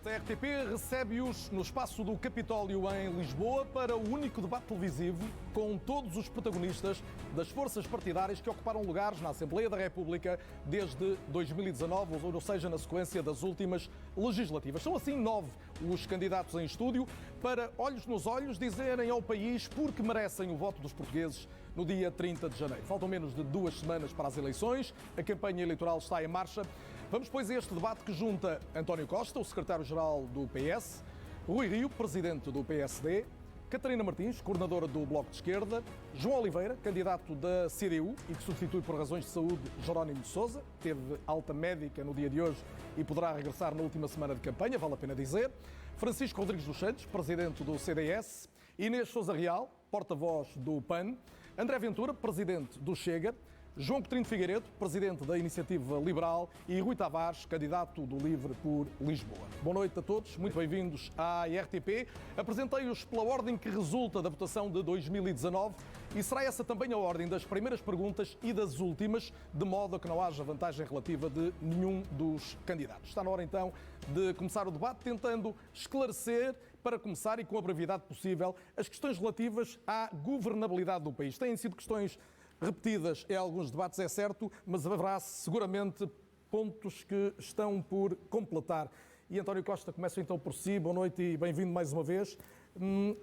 A RTP recebe-os no espaço do Capitólio em Lisboa para o único debate televisivo com todos os protagonistas das forças partidárias que ocuparam lugares na Assembleia da República desde 2019, ou seja, na sequência das últimas legislativas. São assim 9 os candidatos em estúdio para, olhos nos olhos, dizerem ao país porque merecem o voto dos portugueses no dia 30 de janeiro. Faltam menos de 2 semanas para as eleições, a campanha eleitoral está em marcha. Vamos, pois, a este debate que junta António Costa, o secretário-geral do PS, Rui Rio, presidente do PSD, Catarina Martins, coordenadora do Bloco de Esquerda, João Oliveira, candidato da CDU e que substitui por razões de saúde Jerónimo de Sousa, teve alta médica no dia de hoje e poderá regressar na última semana de campanha, vale a pena dizer, Francisco Rodrigues dos Santos, presidente do CDS, Inês Sousa Real, porta-voz do PAN, André Ventura, presidente do Chega, João Coutinho de Figueiredo, presidente da Iniciativa Liberal, e Rui Tavares, candidato do LIVRE por Lisboa. Boa noite a todos, muito bem-vindos à RTP. Apresentei-os pela ordem que resulta da votação de 2019 e será essa também a ordem das primeiras perguntas e das últimas, de modo a que não haja vantagem relativa de nenhum dos candidatos. Está na hora então de começar o debate, tentando esclarecer, para começar e com a brevidade possível, as questões relativas à governabilidade do país. Têm sido questões repetidas em alguns debates, é certo, mas haverá seguramente pontos que estão por completar. E António Costa, começa então por si. Boa noite e bem-vindo mais uma vez.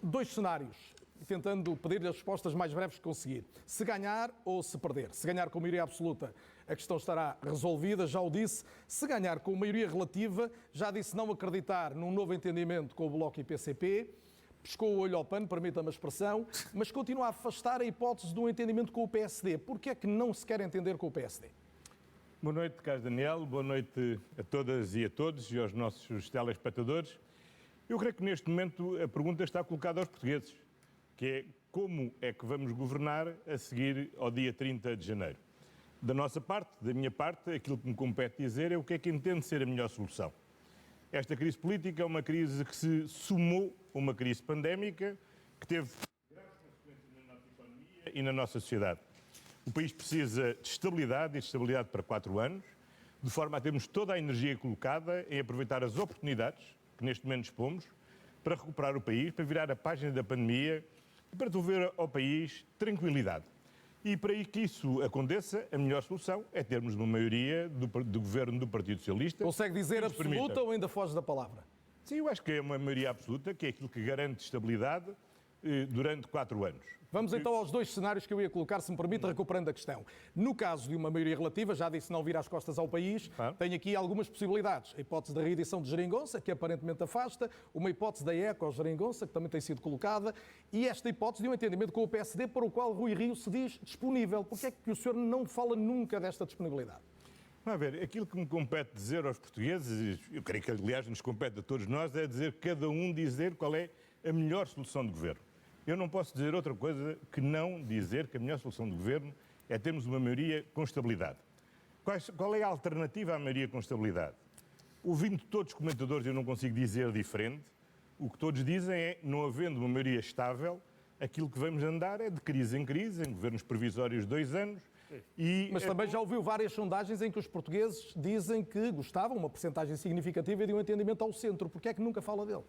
2 cenários, tentando pedir as respostas mais breves que conseguir. Se ganhar ou se perder. Se ganhar com maioria absoluta, a questão estará resolvida, já o disse. Se ganhar com maioria relativa, já disse não acreditar num novo entendimento com o Bloco e PCP. Pescou o olho ao pano, permita-me a expressão, mas continua a afastar a hipótese de um entendimento com o PSD. Porquê é que não se quer entender com o PSD? Boa noite, Carlos Daniel. Boa noite a todas e a todos e aos nossos telespectadores. Eu creio que neste momento a pergunta está colocada aos portugueses, que é como é que vamos governar a seguir ao dia 30 de janeiro. Da nossa parte, da minha parte, aquilo que me compete dizer é o que é que entende ser a melhor solução. Esta crise política é uma crise que se somou a uma crise pandémica que teve graves consequências na nossa economia e na nossa sociedade. O país precisa de estabilidade e de estabilidade para 4 anos, de forma a termos toda a energia colocada em aproveitar as oportunidades que neste momento dispomos para recuperar o país, para virar a página da pandemia e para devolver ao país tranquilidade. E para que isso aconteça, a melhor solução é termos uma maioria do governo do Partido Socialista. Consegue dizer absoluta ou ainda foge da palavra? Sim, eu acho que é uma maioria absoluta, que é aquilo que garante estabilidade durante 4 anos. Vamos então aos 2 cenários que eu ia colocar, se me permite, recuperando a questão. No caso de uma maioria relativa, já disse não vir às costas ao país, tem aqui algumas possibilidades. A hipótese da reedição de Geringonça, que aparentemente afasta, uma hipótese da eco-Geringonça, que também tem sido colocada, e esta hipótese de um entendimento com o PSD, para o qual Rui Rio se diz disponível. Porquê é que o senhor não fala nunca desta disponibilidade? Vamos ver, aquilo que me compete dizer aos portugueses, eu creio que aliás nos compete a todos nós, é dizer cada um dizer qual é a melhor solução de governo. Eu não posso dizer outra coisa que não dizer que a melhor solução de governo é termos uma maioria com estabilidade. Qual é a alternativa à maioria com estabilidade? Ouvindo todos os comentadores, eu não consigo dizer diferente. O que todos dizem é, não havendo uma maioria estável, aquilo que vamos andar é de crise em governos provisórios de 2 anos. Mas também já ouviu várias sondagens em que os portugueses dizem que gostavam, uma percentagem significativa, de um entendimento ao centro. Porquê é que nunca fala dele?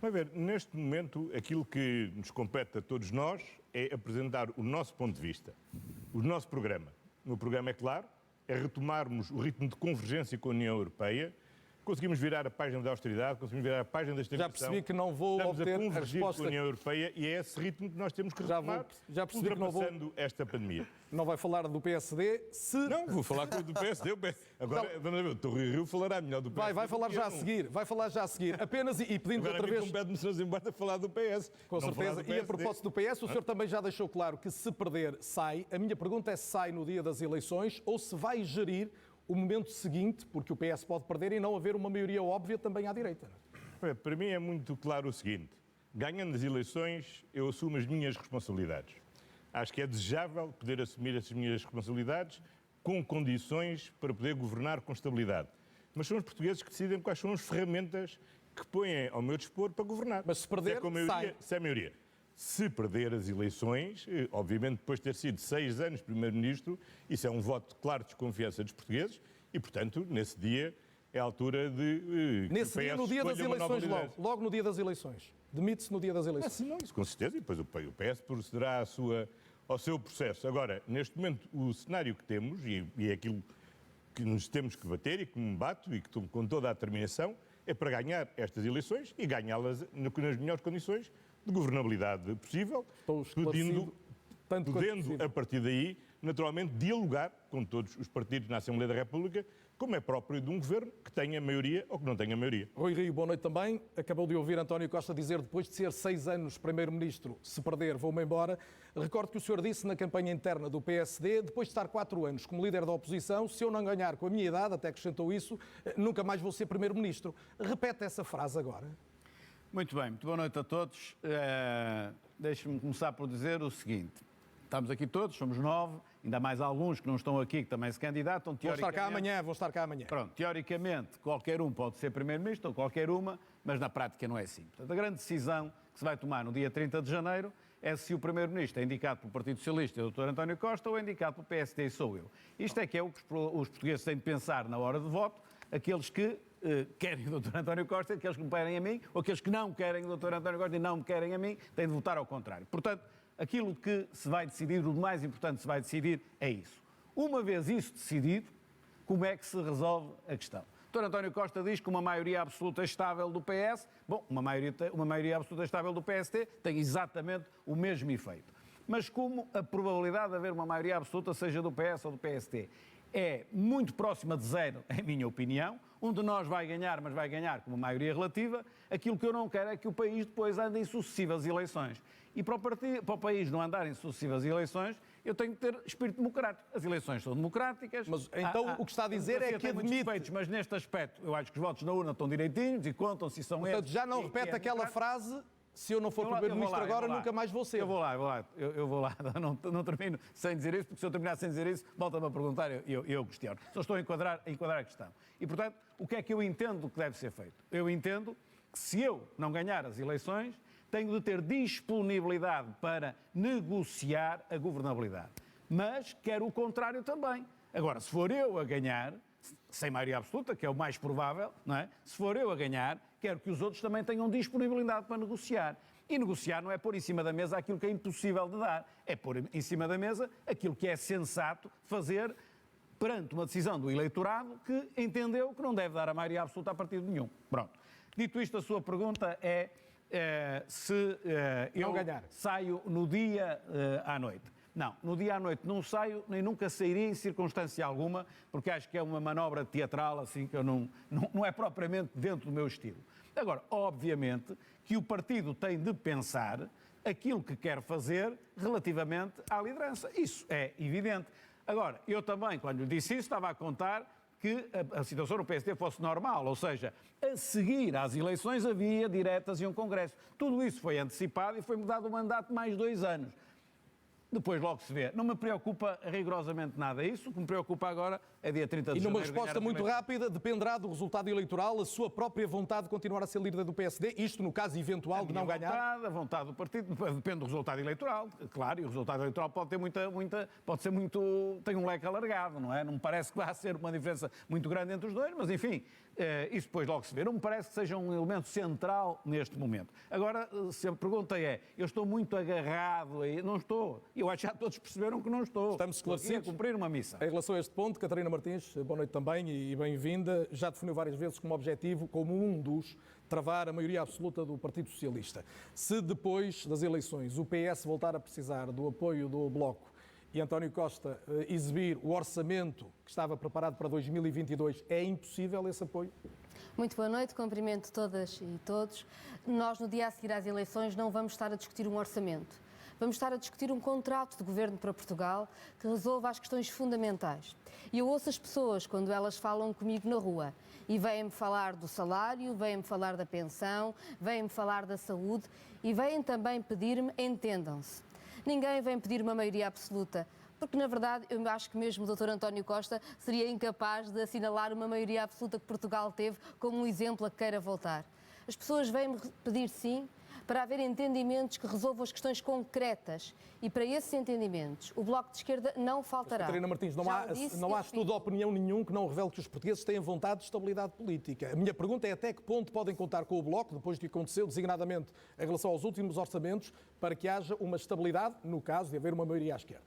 Vamos ver, neste momento, aquilo que nos compete a todos nós é apresentar o nosso ponto de vista, o nosso programa. O meu programa é claro, é retomarmos o ritmo de convergência com a União Europeia, conseguimos virar a página da austeridade, conseguimos virar a página da estagnação. Já percebi que não vou obter a resposta. Com a União Europeia e é esse ritmo que nós temos que retomar, já percebi que não vou... esta pandemia. Não vai falar do PSD se... Não, vou falar do PSD. Agora, vamos ver, o Rui Rio falará melhor do PSD. Vai falar já a seguir, Apenas e pedindo outra vez... Agora compete-me se embora falar do PS. Com certeza. E a propósito do PS, o senhor também já deixou claro que se perder, sai. A minha pergunta é se sai no dia das eleições ou se vai gerir o momento seguinte, porque o PS pode perder e não haver uma maioria óbvia também à direita. Para mim é muito claro o seguinte, ganhando as eleições, eu assumo as minhas responsabilidades. Acho que é desejável poder assumir essas minhas responsabilidades com condições para poder governar com estabilidade. Mas são os portugueses que decidem quais são as ferramentas que põem ao meu dispor para governar. Mas se perder, sai. Se é maioria. Se perder as eleições, obviamente depois de ter sido 6 anos Primeiro-Ministro, isso é um voto claro de desconfiança dos portugueses e, portanto, nesse dia é a altura de... Nesse dia, no dia das eleições, logo no dia das eleições. Demite-se no dia das eleições. Sim, não, isso com certeza, e depois o PS procederá ao seu processo. Agora, neste momento, o cenário que temos, e é aquilo que nos temos que bater e que me bato, e que estou com toda a determinação, é para ganhar estas eleições e ganhá-las nas melhores condições de governabilidade possível, podendo, a partir daí, naturalmente, dialogar com todos os partidos na Assembleia da República, como é próprio de um governo que tenha maioria ou que não tenha maioria. Rui Rio, boa noite também. Acabou de ouvir António Costa dizer, depois de ser 6 anos Primeiro-Ministro, se perder, vou-me embora. Recordo que o senhor disse na campanha interna do PSD, depois de estar 4 anos como líder da oposição, se eu não ganhar com a minha idade, até acrescentou isso, nunca mais vou ser Primeiro-Ministro. Repete essa frase agora. Muito bem, muito boa noite a todos. Deixe-me começar por dizer o seguinte. Estamos aqui todos, somos 9, ainda mais alguns que não estão aqui, que também se candidatam. Vou estar cá amanhã. Pronto, teoricamente, qualquer um pode ser Primeiro-Ministro, ou qualquer uma, mas na prática não é assim. Portanto, a grande decisão que se vai tomar no dia 30 de janeiro é se o Primeiro-Ministro é indicado pelo Partido Socialista, o Dr. António Costa, ou é indicado pelo PSD, e sou eu. Isto é que é o que os portugueses têm de pensar na hora de voto, aqueles que querem o Dr. António Costa, aqueles que me querem a mim, ou aqueles que não querem o Dr. António Costa e não me querem a mim, têm de votar ao contrário. Portanto, aquilo que se vai decidir, o mais importante que se vai decidir é isso. Uma vez isso decidido, como é que se resolve a questão? O Dr. António Costa diz que uma maioria absoluta estável do PS, uma maioria absoluta estável do PST tem exatamente o mesmo efeito. Mas como a probabilidade de haver uma maioria absoluta, seja do PS ou do PST, é muito próxima de zero, em minha opinião, um de nós vai ganhar, mas vai ganhar com uma maioria relativa, aquilo que eu não quero é que o país depois ande em sucessivas eleições. E para o país não andar em sucessivas eleições, eu tenho que ter espírito democrático. As eleições são democráticas. Mas então o que está a dizer é que admite... Mas neste aspecto, eu acho que os votos na urna estão direitinhos e contam se são Portanto, já não repete aquela frase... Se eu não for Primeiro-Ministro agora, nunca mais vou ser. Eu vou lá. Não termino sem dizer isso, porque se eu terminar sem dizer isso, volta-me a perguntar, eu questiono. Só estou a enquadrar a questão. E, portanto, o que é que eu entendo que deve ser feito? Eu entendo que se eu não ganhar as eleições, tenho de ter disponibilidade para negociar a governabilidade. Mas quero o contrário também. Agora, se for eu a ganhar, sem maioria absoluta, que é o mais provável, não é? Se for eu a ganhar, quero que os outros também tenham disponibilidade para negociar. E negociar não é pôr em cima da mesa aquilo que é impossível de dar, é pôr em cima da mesa aquilo que é sensato fazer perante uma decisão do eleitorado que entendeu que não deve dar a maioria absoluta a partido nenhum. Pronto. Dito isto, a sua pergunta é se eu saio no dia à noite. Não, no dia à noite não saio, nem nunca sairia em circunstância alguma, porque acho que é uma manobra teatral, assim, que eu não é propriamente dentro do meu estilo. Agora, obviamente, que o partido tem de pensar aquilo que quer fazer relativamente à liderança. Isso é evidente. Agora, eu também, quando lhe disse isso, estava a contar que a situação no PSD fosse normal, ou seja, a seguir às eleições havia diretas e um congresso. Tudo isso foi antecipado e foi-me dado um mandato de mais 2 anos. Depois logo se vê. Não me preocupa rigorosamente nada isso. O que me preocupa agora é dia 30 de janeiro. E numa resposta muito rápida, dependerá do resultado eleitoral a sua própria vontade de continuar a ser líder do PSD, isto no caso eventual de não ganhar? A vontade do partido depende do resultado eleitoral, claro, e o resultado eleitoral pode ter pode ser muito, tem um leque alargado, não é? Não me parece que vá ser uma diferença muito grande entre os dois, mas enfim, isso depois logo se vê. Não me parece que seja um elemento central neste momento. Agora, se a pergunta é, eu estou muito agarrado aí, não estou. Eu acho que já todos perceberam que não estou. Estamos esclarecidos. Estou a cumprir uma missão. Em relação a este ponto, Catarina Martins, boa noite também e bem-vinda. Já definiu várias vezes como objetivo, como um dos, travar a maioria absoluta do Partido Socialista. Se depois das eleições o PS voltar a precisar do apoio do Bloco e António Costa exibir o orçamento que estava preparado para 2022, é impossível esse apoio? Muito boa noite, cumprimento todas e todos. Nós, no dia a seguir às eleições, não vamos estar a discutir um orçamento. Vamos estar a discutir um contrato de governo para Portugal que resolva as questões fundamentais. E eu ouço as pessoas quando elas falam comigo na rua e vêm-me falar do salário, vêm-me falar da pensão, vêm-me falar da saúde e vêm também pedir-me, entendam-se. Ninguém vem pedir uma maioria absoluta, porque na verdade eu acho que mesmo o Dr. António Costa seria incapaz de assinalar uma maioria absoluta que Portugal teve como um exemplo a que queira voltar. As pessoas vêm-me pedir sim para haver entendimentos que resolvam as questões concretas. E para esses entendimentos, o Bloco de Esquerda não faltará. Catarina Martins, não há estudo de opinião nenhum que não revele que os portugueses têm vontade de estabilidade política. A minha pergunta é até que ponto podem contar com o Bloco, depois do que aconteceu, designadamente em relação aos últimos orçamentos, para que haja uma estabilidade, no caso de haver uma maioria à esquerda.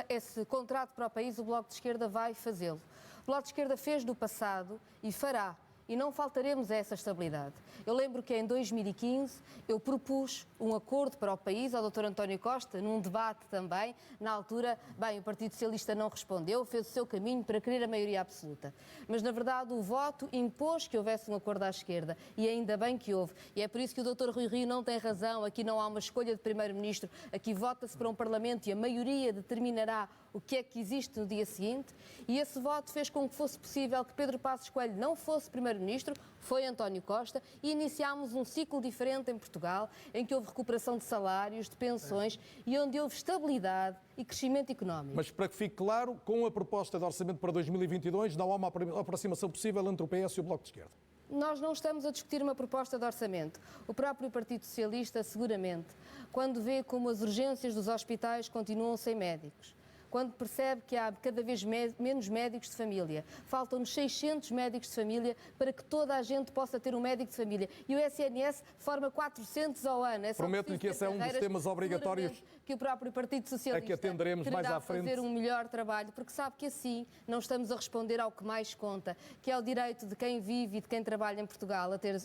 Esse contrato para o país, o Bloco de Esquerda vai fazê-lo. O Bloco de Esquerda fez no passado e fará. E não faltaremos a essa estabilidade. Eu lembro que em 2015 eu propus um acordo para o país ao Dr. António Costa, num debate também. Na altura, o Partido Socialista não respondeu, fez o seu caminho para querer a maioria absoluta. Mas, na verdade, o voto impôs que houvesse um acordo à esquerda. E ainda bem que houve. E é por isso que o Dr. Rui Rio não tem razão. Aqui não há uma escolha de Primeiro-Ministro. Aqui vota-se para um Parlamento e a maioria determinará o que é que existe no dia seguinte. E esse voto fez com que fosse possível que Pedro Passos Coelho não fosse Primeiro-Ministro, foi António Costa, e iniciámos um ciclo diferente em Portugal, em que houve recuperação de salários, de pensões, e onde houve estabilidade e crescimento económico. Mas para que fique claro, com a proposta de orçamento para 2022, não há uma aproximação possível entre o PS e o Bloco de Esquerda. Nós não estamos a discutir uma proposta de orçamento. O próprio Partido Socialista, seguramente, quando vê como as urgências dos hospitais continuam sem médicos, quando percebe que há cada vez menos médicos de família. Faltam-nos 600 médicos de família para que toda a gente possa ter um médico de família. E o SNS forma 400 ao ano. Prometo-lhe que esse é um dos temas obrigatórios que o próprio Partido Socialista que atenderemos mais à frente. Fazer um melhor trabalho, porque sabe que assim não estamos a responder ao que mais conta, que é o direito de quem vive e de quem trabalha em Portugal a ter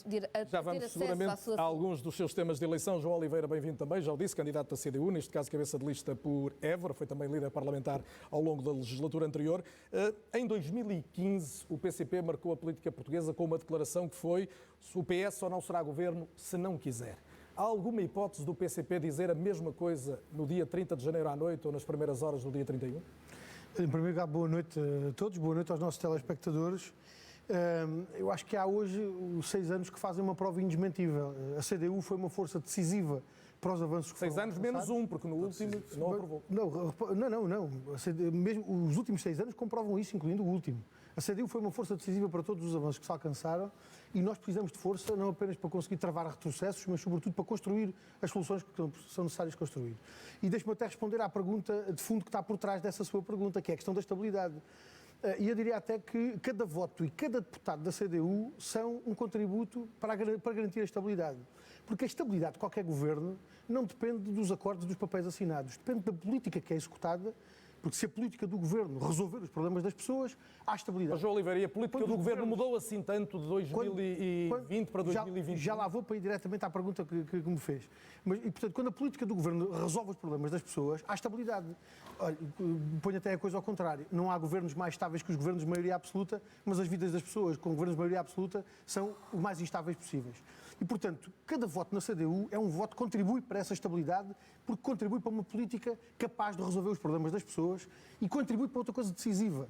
Já vamos seguramente a alguns dos seus temas de eleição. João Oliveira, bem-vindo também, já o disse, candidato da CDU, neste caso cabeça de lista por Évora, foi também líder parlamentar ao longo da legislatura anterior. Em 2015, o PCP marcou a política portuguesa com uma declaração que foi: o PS só não será governo se não quiser. Há alguma hipótese do PCP dizer a mesma coisa no dia 30 de janeiro à noite ou nas primeiras horas do dia 31? Em primeiro lugar, boa noite a todos, boa noite aos nossos telespectadores. Eu acho que há hoje os 6 anos que fazem uma prova indesmentível. A CDU foi uma força decisiva para os avanços que 6 anos menos um, porque no último não aprovou. Não. Mesmo os últimos 6 anos comprovam isso, incluindo o último. A CDU foi uma força decisiva para todos os avanços que se alcançaram e nós precisamos de força não apenas para conseguir travar retrocessos, mas sobretudo para construir as soluções que são necessárias construir. E deixe-me até responder à pergunta de fundo que está por trás dessa sua pergunta, que é a questão da estabilidade. E eu diria até que cada voto e cada deputado da CDU são um contributo para garantir a estabilidade. Porque a estabilidade de qualquer governo não depende dos acordos dos papéis assinados, depende da política que é executada, porque se a política do governo resolver os problemas das pessoas, há estabilidade. Mas, João Oliveira, e a política do governo mudou assim tanto de 2020 para 2021? Já lá vou para ir diretamente à pergunta que me fez. E, portanto, quando a política do governo resolve os problemas das pessoas, há estabilidade. Olha, ponho até a coisa ao contrário. Não há governos mais estáveis que os governos de maioria absoluta, mas as vidas das pessoas com governos de maioria absoluta são os mais instáveis possíveis. E, portanto, cada voto na CDU é um voto que contribui para essa estabilidade, porque contribui para uma política capaz de resolver os problemas das pessoas e contribui para outra coisa decisiva.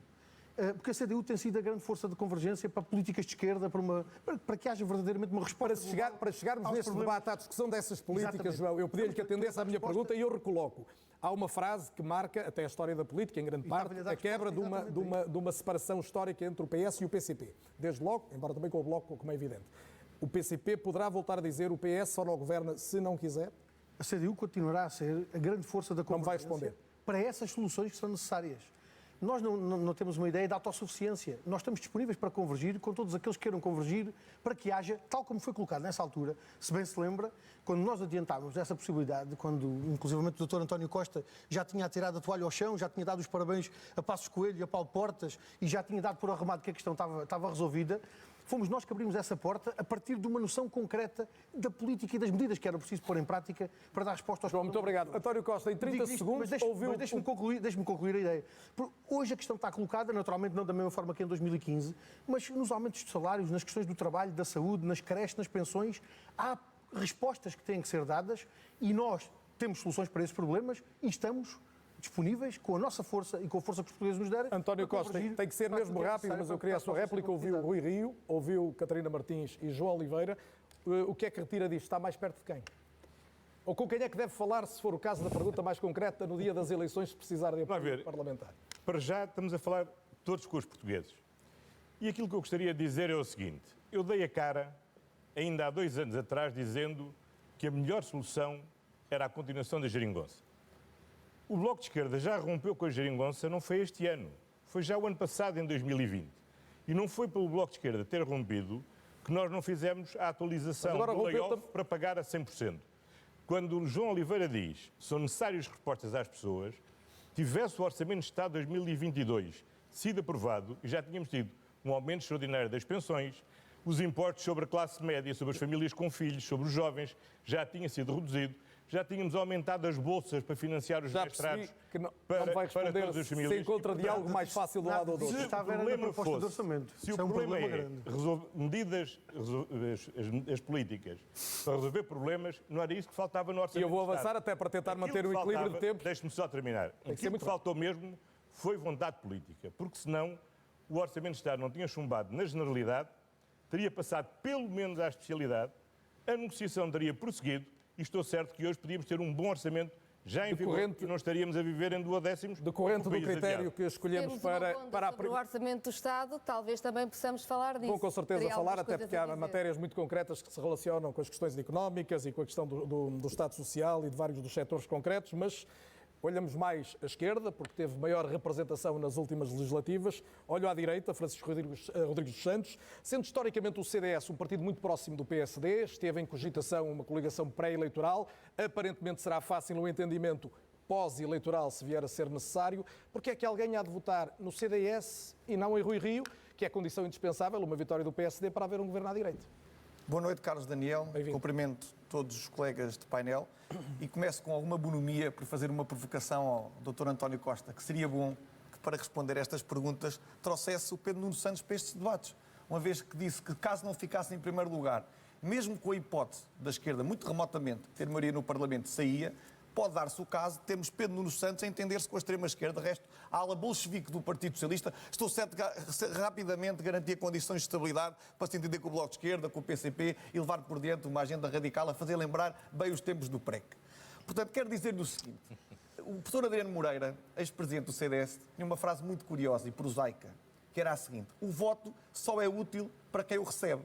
Porque a CDU tem sido a grande força de convergência para políticas de esquerda, para que haja verdadeiramente uma resposta. Para chegarmos neste debate à discussão dessas políticas, exatamente, João, eu pedi-lhe que atendesse à minha pergunta e eu recoloco. Há uma frase que marca até a história da política, em grande parte, a quebra de uma separação histórica entre o PS e o PCP. Desde logo, embora também com o Bloco, como é evidente. O PCP poderá voltar a dizer o PS só não governa se não quiser? A CDU continuará a ser a grande força da convergência. Não vai responder. Para essas soluções que são necessárias. Nós não temos uma ideia de autossuficiência. Nós estamos disponíveis para convergir com todos aqueles que queiram convergir para que haja, tal como foi colocado nessa altura, se bem se lembra, quando nós adiantávamos essa possibilidade, quando inclusivamente o Dr. António Costa já tinha atirado a toalha ao chão, já tinha dado os parabéns a Passos Coelho e a Paulo Portas e já tinha dado por arrumado que a questão estava resolvida, fomos nós que abrimos essa porta a partir de uma noção concreta da política e das medidas que era preciso pôr em prática para dar resposta aos problemas. Muito obrigado. António Costa, em 30 segundos, ouviu... Deixe-me concluir a ideia. Hoje a questão está colocada, naturalmente não da mesma forma que em 2015, mas nos aumentos de salários, nas questões do trabalho, da saúde, nas creches, nas pensões, há respostas que têm que ser dadas e nós temos soluções para esses problemas e estamos disponíveis, com a nossa força e com a força que os portugueses nos derem. António Costa, tem que ser mesmo rápido, mas eu queria a sua réplica. Ouviu Rui Rio, ouviu Catarina Martins e João Oliveira. O que é que retira disto? Está mais perto de quem? Ou com quem é que deve falar, se for o caso da pergunta mais concreta, no dia das eleições, se precisar de apoio parlamentar? Para já estamos a falar todos com os portugueses. E aquilo que eu gostaria de dizer é o seguinte. Eu dei a cara, ainda há 2 anos atrás, dizendo que a melhor solução era a continuação da geringonça. O Bloco de Esquerda já rompeu com a geringonça, não foi este ano, foi já o ano passado, em 2020. E não foi pelo Bloco de Esquerda ter rompido que nós não fizemos a atualização do layoff para pagar a 100%. Quando o João Oliveira diz que são necessárias respostas às pessoas, tivesse o Orçamento de Estado de 2022 sido aprovado, e já tínhamos tido um aumento extraordinário das pensões, os impostos sobre a classe média, sobre as famílias com filhos, sobre os jovens, já tinha sido reduzido, já tínhamos aumentado as bolsas para financiar os mestrados que não para vai responder todas as famílias. se encontra diálogo mais fácil de um lado ou do outro. Se o problema fosse, se o problema é medidas, as políticas para resolver problemas, não era isso que faltava no Orçamento. E eu vou avançar até para tentar manter o equilíbrio de tempo. Deixe-me só terminar. Aquilo que faltou mesmo foi vontade política, porque senão o Orçamento de Estado não tinha chumbado na generalidade, teria passado pelo menos à especialidade, a negociação teria prosseguido e estou certo que hoje podíamos ter um bom orçamento já em vigor e não estaríamos a viver em duodécimos. Decorrente do critério que escolhemos para sobre o Orçamento do Estado, talvez também possamos falar disso. Vou com certeza falar, até porque há matérias muito concretas que se relacionam com as questões económicas e com a questão do Estado Social e de vários dos setores concretos, mas olhamos mais à esquerda, porque teve maior representação nas últimas legislativas. Olho à direita, Francisco Rodrigues dos Santos. Sendo historicamente o CDS um partido muito próximo do PSD, esteve em cogitação uma coligação pré-eleitoral. Aparentemente será fácil o entendimento pós-eleitoral, se vier a ser necessário. Porque é que alguém há de votar no CDS e não em Rui Rio, que é condição indispensável, uma vitória do PSD, para haver um governo à direita? Boa noite, Carlos Daniel. Cumprimento todos os colegas de painel e começo com alguma bonomia por fazer uma provocação ao Dr. António Costa, que seria bom que, para responder a estas perguntas, trouxesse o Pedro Nuno Santos para estes debates, uma vez que disse que, caso não ficasse em primeiro lugar, mesmo com a hipótese da esquerda, muito remotamente, ter maioria no Parlamento, saía. Pode dar-se o caso de termos Pedro Nuno Santos a entender-se com a extrema-esquerda, de resto, a ala bolchevique do Partido Socialista. Estou certo que rapidamente garantia condições de estabilidade para se entender com o Bloco de Esquerda, com o PCP e levar por diante uma agenda radical a fazer lembrar bem os tempos do PREC. Portanto, quero dizer-lhe o seguinte. O professor Adriano Moreira, ex-presidente do CDS, tinha uma frase muito curiosa e prosaica, que era a seguinte: o voto só é útil para quem o recebe.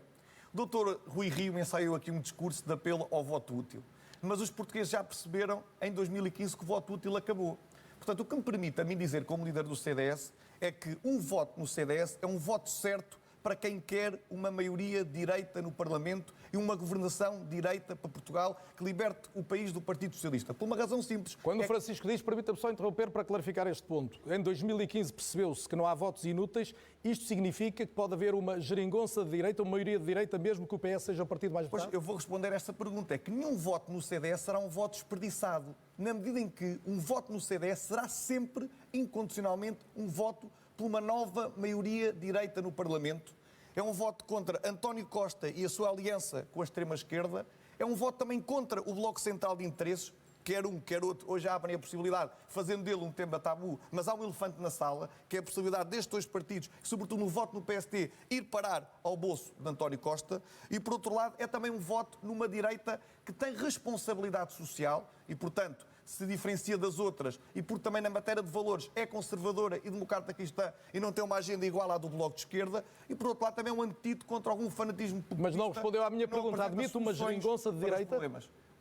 O Dr. Rui Rio ensaiou aqui um discurso de apelo ao voto útil. Mas os portugueses já perceberam em 2015 que o voto útil acabou. Portanto, o que me permite a mim dizer, como líder do CDS, é que um voto no CDS é um voto certo para quem quer uma maioria de direita no Parlamento e uma governação de direita para Portugal que liberte o país do Partido Socialista. Por uma razão simples. Quando o Francisco diz, permita-me só interromper para clarificar este ponto. Em 2015 percebeu-se que não há votos inúteis. Isto significa que pode haver uma geringonça de direita, uma maioria de direita, mesmo que o PS seja o partido mais votado? Pois, eu vou responder a esta pergunta. É que nenhum voto no CDS será um voto desperdiçado, na medida em que um voto no CDS será sempre, incondicionalmente, um voto por uma nova maioria de direita no Parlamento. É um voto contra António Costa e a sua aliança com a extrema-esquerda. É um voto também contra o Bloco Central de Interesses, quer um, quer outro. Hoje abrem a possibilidade, fazendo dele um tema tabu, mas há um elefante na sala, que é a possibilidade destes dois partidos, sobretudo no voto no PST, ir parar ao bolso de António Costa. E, por outro lado, é também um voto numa direita que tem responsabilidade social e, portanto, se diferencia das outras e porque também na matéria de valores é conservadora e democrata cristã e não tem uma agenda igual à do Bloco de Esquerda e, por outro lado, também é um antídoto contra algum fanatismo populista. Mas não respondeu à minha pergunta. Admite uma geringonça de direita?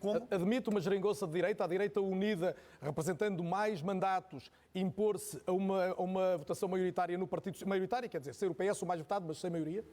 Como? Admite uma geringonça de direita, a direita unida, representando mais mandatos, impor-se a uma votação maioritária no partido maioritário, quer dizer, ser o PS o mais votado, mas sem maioria?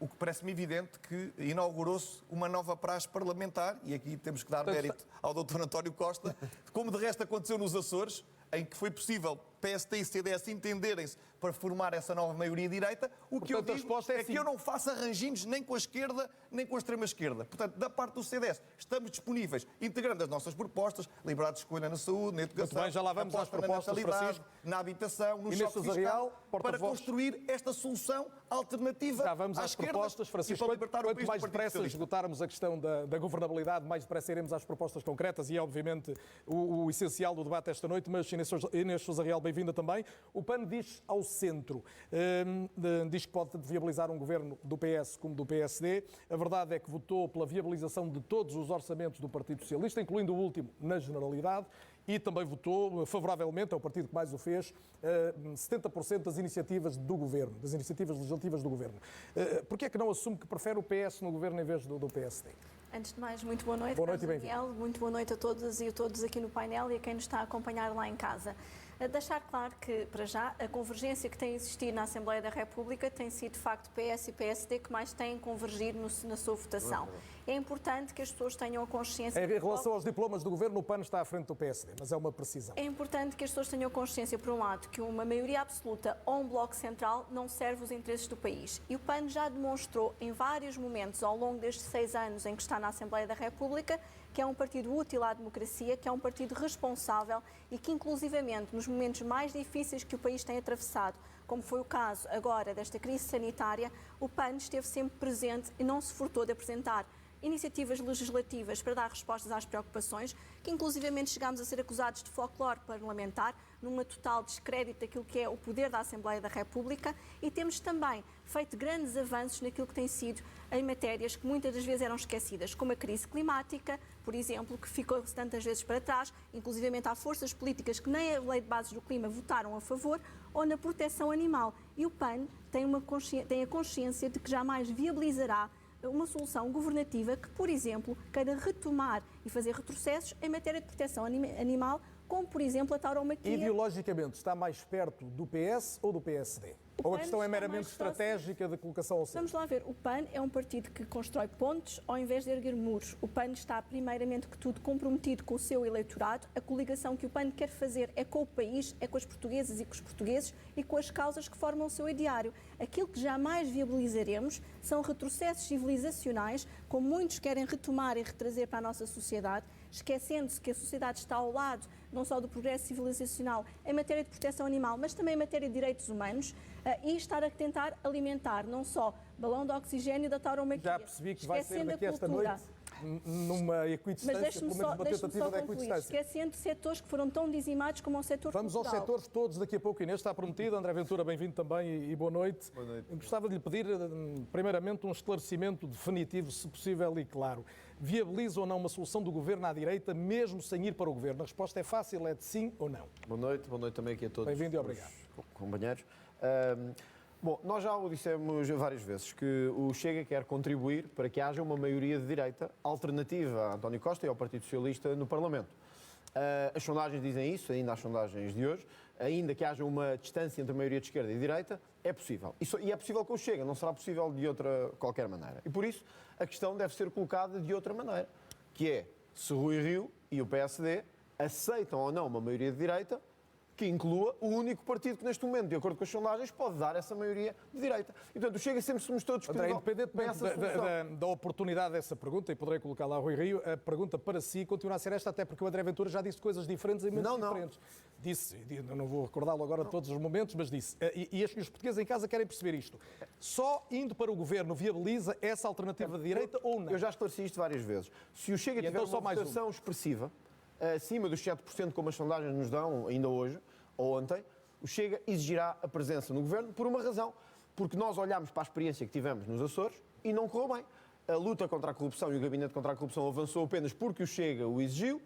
O que parece-me evidente que inaugurou-se uma nova praxe parlamentar, e aqui temos que dar mérito ao Dr. António Costa, como de resto aconteceu nos Açores, em que foi possível PST e CDS entenderem-se para formar essa nova maioria direita. O que eu digo é que eu não faço arranjinhos nem com a esquerda, nem com a extrema-esquerda. Portanto, da parte do CDS, estamos disponíveis, integrando as nossas propostas, liberdade de escolha na saúde, na educação, bem, já lá vamos às propostas, na natalidade, Francisco. na habitação, no Inês choque Sousa fiscal, Real, para construir esta solução alternativa já vamos à às esquerda propostas, Francisco. e para libertar o Quanto país mais do Partido depressa Socialista. esgotarmos a questão da governabilidade, mais depressa iremos às propostas concretas e é, obviamente, o essencial do debate esta noite. Mas Inês Sousa Real, bem-vinda também. O PAN diz ao centro, diz que pode viabilizar um governo do PS como do PSD. A verdade é que votou pela viabilização de todos os orçamentos do Partido Socialista, incluindo o último na generalidade, e também votou favoravelmente, é o partido que mais o fez, 70% das iniciativas do Governo, das iniciativas legislativas do Governo. Porquê é que não assume que prefere o PS no Governo em vez do PSD? Antes de mais, muito boa noite. Boa noite e bem-vindo. Daniel. Muito boa noite a todas e a todos aqui no painel e a quem nos está a acompanhar lá em casa. Deixar claro que, para já, a convergência que tem existido na Assembleia da República tem sido, de facto, PS e PSD que mais têm convergido na sua votação. É importante que as pessoas tenham a consciência... Em relação aos diplomas do Governo, o PAN está à frente do PSD, mas é uma precisão. É importante que as pessoas tenham consciência, por um lado, que uma maioria absoluta ou um bloco central não serve os interesses do país. E o PAN já demonstrou em vários momentos, ao longo destes 6 anos em que está na Assembleia da República, que é um partido útil à democracia, que é um partido responsável e que, inclusivamente, nos momentos mais difíceis que o país tem atravessado, como foi o caso agora desta crise sanitária, o PAN esteve sempre presente e não se furtou de apresentar iniciativas legislativas para dar respostas às preocupações, que inclusivamente chegámos a ser acusados de folclore parlamentar, numa total descrédito daquilo que é o poder da Assembleia da República, e temos também feito grandes avanços naquilo que tem sido em matérias que muitas das vezes eram esquecidas, como a crise climática, por exemplo, que ficou tantas vezes para trás, inclusivamente há forças políticas que nem a Lei de Bases do Clima votaram a favor, ou na proteção animal. E o PAN tem a consciência de que jamais viabilizará uma solução governativa que, por exemplo, queira retomar e fazer retrocessos em matéria de proteção animal, como, por exemplo, a tauromaquia. Ideologicamente, está mais perto do PS ou do PSD? Ou a questão é meramente estratégica de colocação ao centro? Vamos lá ver. O PAN é um partido que constrói pontes ao invés de erguer muros. O PAN está, primeiramente que tudo, comprometido com o seu eleitorado. A coligação que o PAN quer fazer é com o país, é com as portuguesas e com os portugueses e com as causas que formam o seu ideário. Aquilo que jamais viabilizaremos são retrocessos civilizacionais, como muitos querem retomar e retrazer para a nossa sociedade, esquecendo-se que a sociedade está ao lado não só do progresso civilizacional em matéria de proteção animal, mas também em matéria de direitos humanos, e estar a tentar alimentar não só balão de oxigênio da tauromaquia. Já percebi que vai ser daqui esta noite numa equidistância, pelo menos uma tentativa de equidistância. Esquecendo setores que foram tão dizimados como o setor Vamos cultural. aos setores todos daqui a pouco. Inês está prometido. André Ventura, bem-vindo também e boa noite. Boa noite. Gostava de lhe pedir, primeiramente, um esclarecimento definitivo, se possível e claro. Viabiliza ou não uma solução do Governo à direita, mesmo sem ir para o Governo? A resposta é fácil, é de sim ou não. Boa noite também aqui a todos. Bem-vindo e obrigado. Os companheiros. Bom, nós já o dissemos várias vezes que o Chega quer contribuir para que haja uma maioria de direita alternativa a António Costa e ao Partido Socialista no Parlamento. As sondagens dizem isso, ainda as sondagens de hoje, ainda que haja uma distância entre a maioria de esquerda e direita, é possível. E é possível com o Chega, não será possível de outra qualquer maneira. E por isso a questão deve ser colocada de outra maneira, que é se Rui Rio e o PSD aceitam ou não uma maioria de direita que inclua o único partido que neste momento, de acordo com as sondagens, pode dar essa maioria de direita. E, portanto, o Chega sempre se mostrou disponível. André, independentemente da oportunidade dessa pergunta, e poderei colocar lá Rui Rio, a pergunta para si continua a ser esta, até porque o André Ventura já disse coisas diferentes em momentos diferentes. Disse, não vou recordá-lo agora todos os momentos, mas disse, e os portugueses em casa querem perceber isto, só indo para o Governo viabiliza essa alternativa de direita ou não? Eu já esclareci isto várias vezes. Se o Chega tiver uma votação expressiva, acima dos 7%, como as sondagens nos dão ainda hoje, ou ontem, o Chega exigirá a presença no Governo por uma razão. Porque nós olhámos para a experiência que tivemos nos Açores e não correu bem. A luta contra a corrupção e o Gabinete contra a Corrupção avançou apenas porque o Chega o exigiu.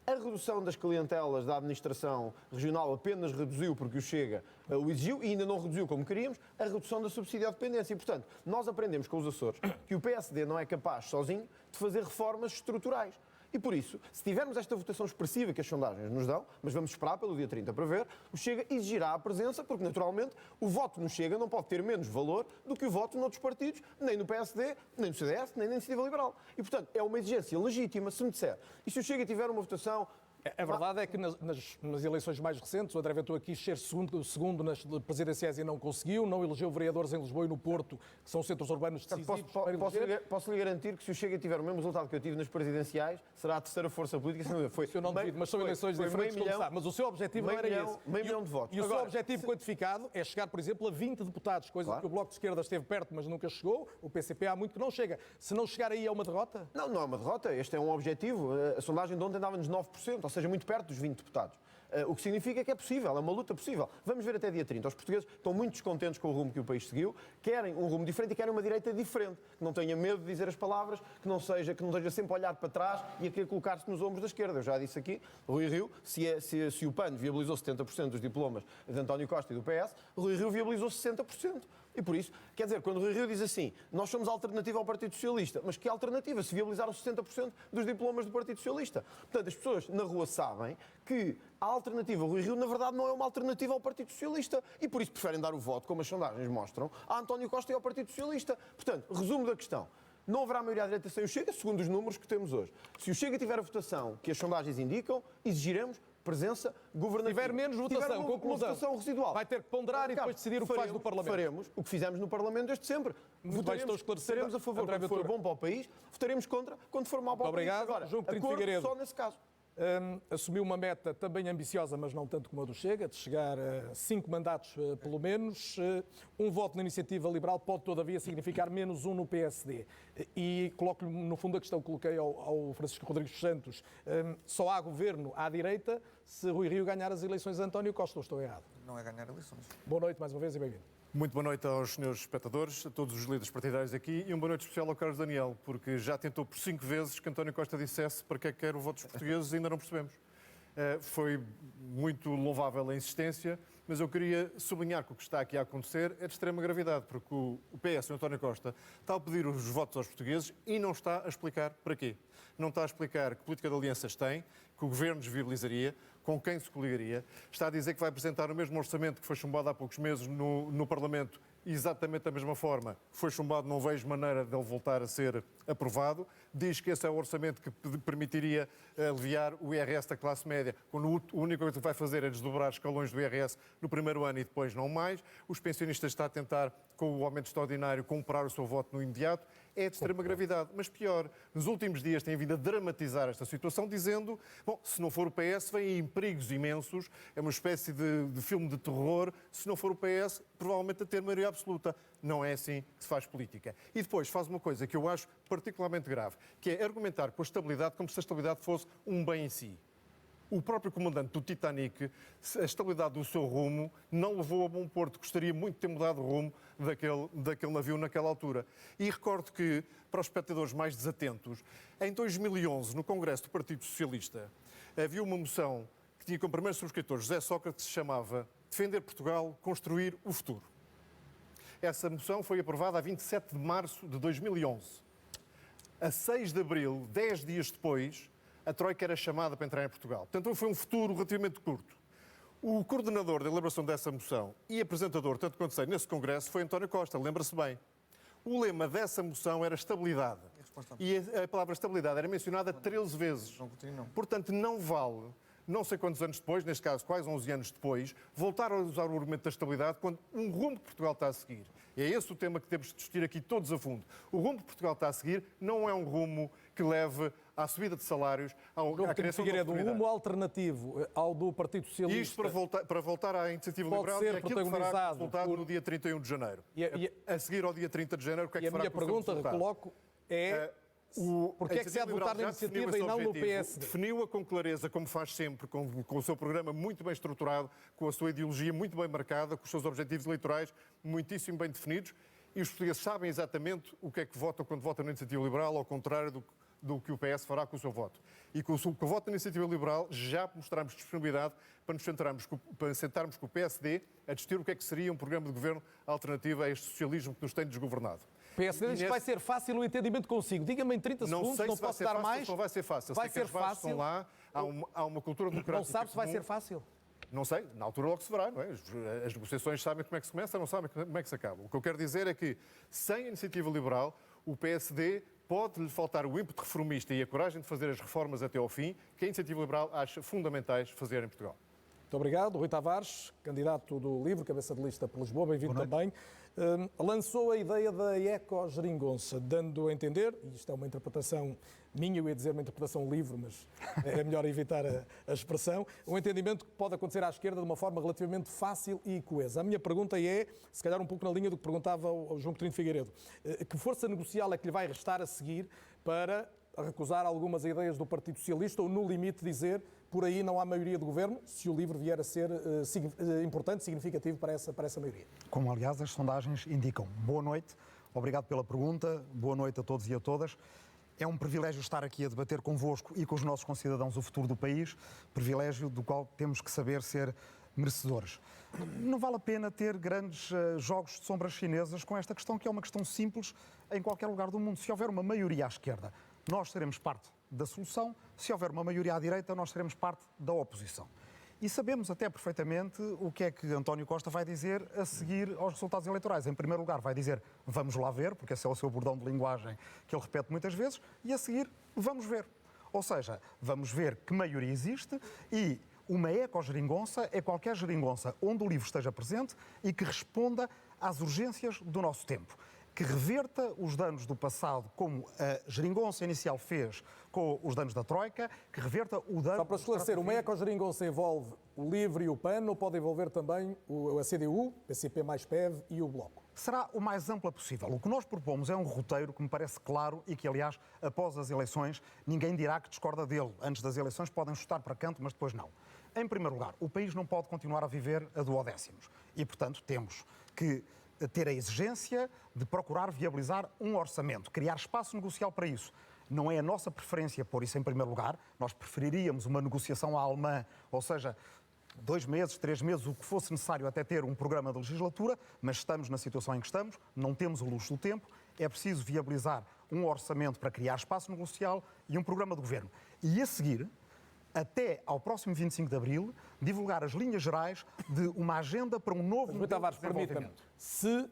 A redução das clientelas da administração regional apenas reduziu porque o Chega o exigiu e ainda não reduziu como queríamos a redução da subsídio à dependência. E, portanto, nós aprendemos com os Açores que o PSD não é capaz, sozinho, de fazer reformas estruturais. E por isso, se tivermos esta votação expressiva que as sondagens nos dão, mas vamos esperar pelo dia 30 para ver, o Chega exigirá a presença, porque naturalmente o voto no Chega não pode ter menos valor do que o voto noutros partidos, nem no PSD, nem no CDS, nem na Iniciativa Liberal. E portanto, é uma exigência legítima, se me disser. E se o Chega tiver uma votação... A verdade é que nas eleições mais recentes o André Ventura quis ser segundo nas presidenciais e não conseguiu, não elegeu vereadores em Lisboa e no Porto, que são centros urbanos decisivos para eleger. Posso lhe garantir que se o Chega tiver o mesmo resultado que eu tive nas presidenciais, será a terceira força política. Eu não devido, mas são eleições diferentes, como sabe. Mas o seu objetivo não era esse. Meio milhão de votos. E o seu objetivo quantificado é chegar, por exemplo, a 20 deputados, coisa que o Bloco de Esquerda esteve perto, mas nunca chegou. O PCP há muito que não chega. Se não chegar aí é uma derrota? Não é uma derrota. Este é um objetivo. A sondagem de ontem dava-nos 9%, ou seja, muito perto dos 20 deputados. O que significa que é possível, é uma luta possível. Vamos ver até dia 30. Os portugueses estão muito descontentes com o rumo que o país seguiu, querem um rumo diferente e querem uma direita diferente, que não tenha medo de dizer as palavras, que não esteja sempre a olhar para trás e a querer colocar-se nos ombros da esquerda. Eu já disse aqui, Rui Rio, se o PAN viabilizou 70% dos diplomas de António Costa e do PS, Rui Rio viabilizou 60%. E por isso, quer dizer, quando o Rui Rio diz assim, nós somos a alternativa ao Partido Socialista, mas que alternativa? Se viabilizaram 60% dos diplomas do Partido Socialista. Portanto, as pessoas na rua sabem que a alternativa Rui Rio, na verdade, não é uma alternativa ao Partido Socialista e por isso preferem dar o voto, como as sondagens mostram, a António Costa e ao Partido Socialista. Portanto, resumo da questão. Não haverá maioria à direita sem o Chega, segundo os números que temos hoje. Se o Chega tiver a votação que as sondagens indicam, exigiremos presença governativa. Se tiver menos votação, conclusão, uma votação residual, vai ter que ponderar e depois decidir o que faz no Parlamento. Faremos o que fizemos no Parlamento desde sempre. Votaremos a favor quando for bom para o país, votaremos contra quando for mau para o país. Agora, João Coutinho Figueiredo. Só nesse caso. Assumiu uma meta também ambiciosa, mas não tanto como a do Chega, de chegar a 5 mandatos pelo menos. Um voto na Iniciativa Liberal pode, todavia, significar menos um no PSD. E coloco-lhe, no fundo, a questão que coloquei ao Francisco Rodrigues dos Santos. Só há governo à direita se Rui Rio ganhar as eleições a António Costa, ou estou errado? Não é ganhar eleições. Boa noite mais uma vez e bem-vindo. Muito boa noite aos senhores espectadores, a todos os líderes partidários aqui e uma boa noite especial ao Carlos Daniel, porque já tentou por 5 vezes que António Costa dissesse para que é que quer o voto dos portugueses e ainda não percebemos. Foi muito louvável a insistência, mas eu queria sublinhar que o que está aqui a acontecer é de extrema gravidade, porque o PS, o António Costa, está a pedir os votos aos portugueses e não está a explicar para quê. Não está a explicar que política de alianças tem, que o governo desviabilizaria, com quem se coligaria. Está a dizer que vai apresentar o mesmo orçamento que foi chumbado há poucos meses no Parlamento, exatamente da mesma forma. Foi chumbado, não vejo maneira de ele voltar a ser aprovado. Diz que esse é o orçamento que permitiria aliviar o IRS da classe média, quando a única coisa que vai fazer é desdobrar escalões do IRS no primeiro ano e depois não mais. Os pensionistas estão a tentar, com o aumento extraordinário, comprar o seu voto no imediato. É de extrema gravidade. Mas pior, nos últimos dias têm vindo a dramatizar esta situação, dizendo, bom, se não for o PS, vêm em perigos imensos, é uma espécie de filme de terror, se não for o PS, provavelmente a ter maioria absoluta. Não é assim que se faz política. E depois faz uma coisa que eu acho particularmente grave, que é argumentar com a estabilidade como se a estabilidade fosse um bem em si. O próprio comandante do Titanic, a estabilidade do seu rumo, não levou a bom porto. Gostaria muito de ter mudado o rumo daquele navio naquela altura. E recordo que, para os espectadores mais desatentos, em 2011, no Congresso do Partido Socialista, havia uma moção que tinha como primeiro subscritor José Sócrates, que se chamava Defender Portugal, Construir o Futuro. Essa moção foi aprovada a 27 de março de 2011. A 6 de abril, 10 dias depois, a Troika era chamada para entrar em Portugal. Portanto, foi um futuro relativamente curto. O coordenador da elaboração dessa moção e apresentador, tanto quanto sei, nesse congresso foi António Costa, lembra-se bem. O lema dessa moção era estabilidade. E a palavra estabilidade era mencionada 13 vezes. Portanto, não vale, não sei quantos anos depois, neste caso quase 11 anos depois, voltar a usar o argumento da estabilidade quando um rumo que Portugal está a seguir. E é esse o tema que temos de discutir aqui todos a fundo. O rumo que Portugal está a seguir não é um rumo que leve à subida de salários, à criação de oportunidades. Um rumo alternativo ao do Partido Socialista. Isto para voltar à iniciativa liberal, é aquilo que fará resultado no dia 31 de janeiro. A seguir ao dia 30 de janeiro, o que é que fará? E a minha pergunta, recoloco, é... Porque é que se há de votar na iniciativa e não no PSD? Definiu-a com clareza, como faz sempre, com o seu programa muito bem estruturado, com a sua ideologia muito bem marcada, com os seus objetivos eleitorais muitíssimo bem definidos, e os portugueses sabem exatamente o que é que votam quando votam na iniciativa liberal, ao contrário do que o PS fará com o seu voto. E com o voto na iniciativa liberal já mostramos disponibilidade para nos sentarmos com o PSD a discutir o que é que seria um programa de governo alternativo a este socialismo que nos tem desgovernado. PSD, isto vai ser fácil o entendimento consigo. Diga-me em 30 segundos, não posso dar mais. Não vai ser fácil. Vai ser fácil. Estão lá, há uma cultura democrática. Não sabe se vai ser fácil? Não sei, na altura logo se verá, não é? As negociações sabem como é que se começa, não sabem como é que se acaba. O que eu quero dizer é que, sem a iniciativa liberal, o PSD pode-lhe faltar o ímpeto reformista e a coragem de fazer as reformas até ao fim, que a iniciativa liberal acha fundamentais fazer em Portugal. Muito obrigado. Rui Tavares, candidato do LIVRE, cabeça de lista por Lisboa, bem-vindo também. Lançou a ideia da eco-geringonça, dando a entender, e isto é uma interpretação minha, eu ia dizer uma interpretação livre, mas é melhor evitar a expressão, um entendimento que pode acontecer à esquerda de uma forma relativamente fácil e coesa. A minha pergunta é, se calhar um pouco na linha do que perguntava ao João Coutinho Figueiredo, que força negocial é que lhe vai restar a seguir para a recusar algumas ideias do Partido Socialista ou, no limite, dizer por aí não há maioria de governo, se o LIVRE vier a ser importante, significativo para essa maioria? Como, aliás, as sondagens indicam. Boa noite, obrigado pela pergunta, boa noite a todos e a todas. É um privilégio estar aqui a debater convosco e com os nossos concidadãos o futuro do país, privilégio do qual temos que saber ser merecedores. Não vale a pena ter grandes jogos de sombras chinesas com esta questão, que é uma questão simples em qualquer lugar do mundo. Se houver uma maioria à esquerda, nós seremos parte da solução. Se houver uma maioria à direita, nós seremos parte da oposição. E sabemos até perfeitamente o que é que António Costa vai dizer a seguir aos resultados eleitorais. Em primeiro lugar, vai dizer vamos lá ver, porque esse é o seu bordão de linguagem que ele repete muitas vezes, e a seguir vamos ver. Ou seja, vamos ver que maioria existe e uma ecogeringonça é qualquer geringonça onde o LIVRE esteja presente e que responda às urgências do nosso tempo. Que reverta os danos do passado, como a geringonça inicial fez com os danos da Troika, que reverta o dano... Só para esclarecer, uma ecogeringonça envolve o LIVRE e o PAN, ou pode envolver também a CDU, PCP mais PEV e o Bloco? Será o mais ampla possível. O que nós propomos é um roteiro que me parece claro e que, aliás, após as eleições, ninguém dirá que discorda dele. Antes das eleições podem chutar para canto, mas depois não. Em primeiro lugar, o país não pode continuar a viver a duodécimos. E, portanto, temos que ter a exigência de procurar viabilizar um orçamento, criar espaço negocial para isso. Não é a nossa preferência pôr isso em primeiro lugar. Nós preferiríamos uma negociação à alemã, ou seja, 2 meses, 3 meses, o que fosse necessário até ter um programa de legislatura, mas estamos na situação em que estamos, não temos o luxo do tempo, é preciso viabilizar um orçamento para criar espaço negocial e um programa de governo. E a seguir, até ao próximo 25 de Abril, divulgar as linhas gerais de uma agenda para um novo modelo de desenvolvimento. Se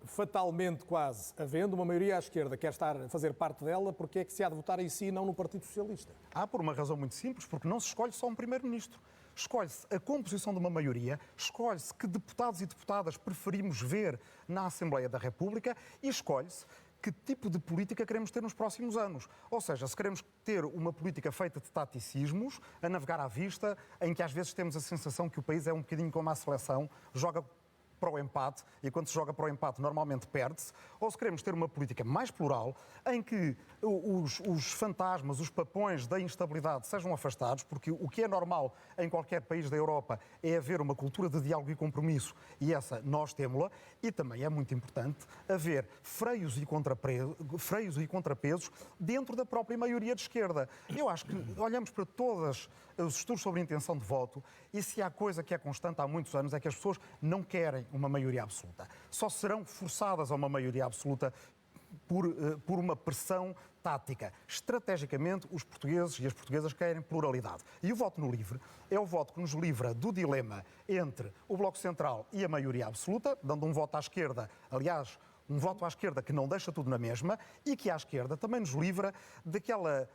fatalmente quase, havendo uma maioria à esquerda que quer estar a fazer parte dela, porque é que se há de votar em si e não no Partido Socialista? Por uma razão muito simples, porque não se escolhe só um primeiro-ministro. Escolhe-se a composição de uma maioria, escolhe-se que deputados e deputadas preferimos ver na Assembleia da República e escolhe-se que tipo de política queremos ter nos próximos anos. Ou seja, se queremos ter uma política feita de taticismos, a navegar à vista, em que às vezes temos a sensação que o país é um bocadinho como a seleção, joga para o empate, e quando se joga para o empate normalmente perde-se, ou se queremos ter uma política mais plural, em que os fantasmas, os papões da instabilidade sejam afastados, porque o que é normal em qualquer país da Europa é haver uma cultura de diálogo e compromisso, e essa nós temos-la, e também é muito importante haver freios e contrapesos dentro da própria maioria de esquerda. Eu acho que olhamos para todos os estudos sobre intenção de voto, e se há coisa que é constante há muitos anos é que as pessoas não querem uma maioria absoluta. Só serão forçadas a uma maioria absoluta por uma pressão tática. Estrategicamente, os portugueses e as portuguesas querem pluralidade. E o voto no LIVRE é o voto que nos livra do dilema entre o Bloco Central e a maioria absoluta, dando um voto à esquerda, aliás, um voto à esquerda que não deixa tudo na mesma, e que à esquerda também nos livra daquela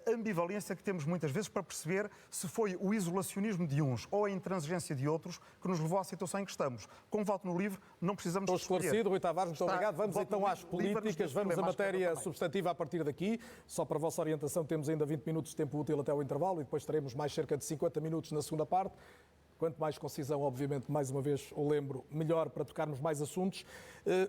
ambivalência que temos muitas vezes para perceber se foi o isolacionismo de uns ou a intransigência de outros que nos levou à situação em que estamos. Com o voto no LIVRE não precisamos de escolher. Estou esclarecido, Rui Tavares, muito obrigado. Vamos então às políticas, vamos à matéria substantiva a partir daqui. Só para a vossa orientação, temos ainda 20 minutos de tempo útil até o intervalo e depois teremos mais cerca de 50 minutos na segunda parte. Quanto mais concisão, obviamente, mais uma vez o lembro, melhor para tocarmos mais assuntos.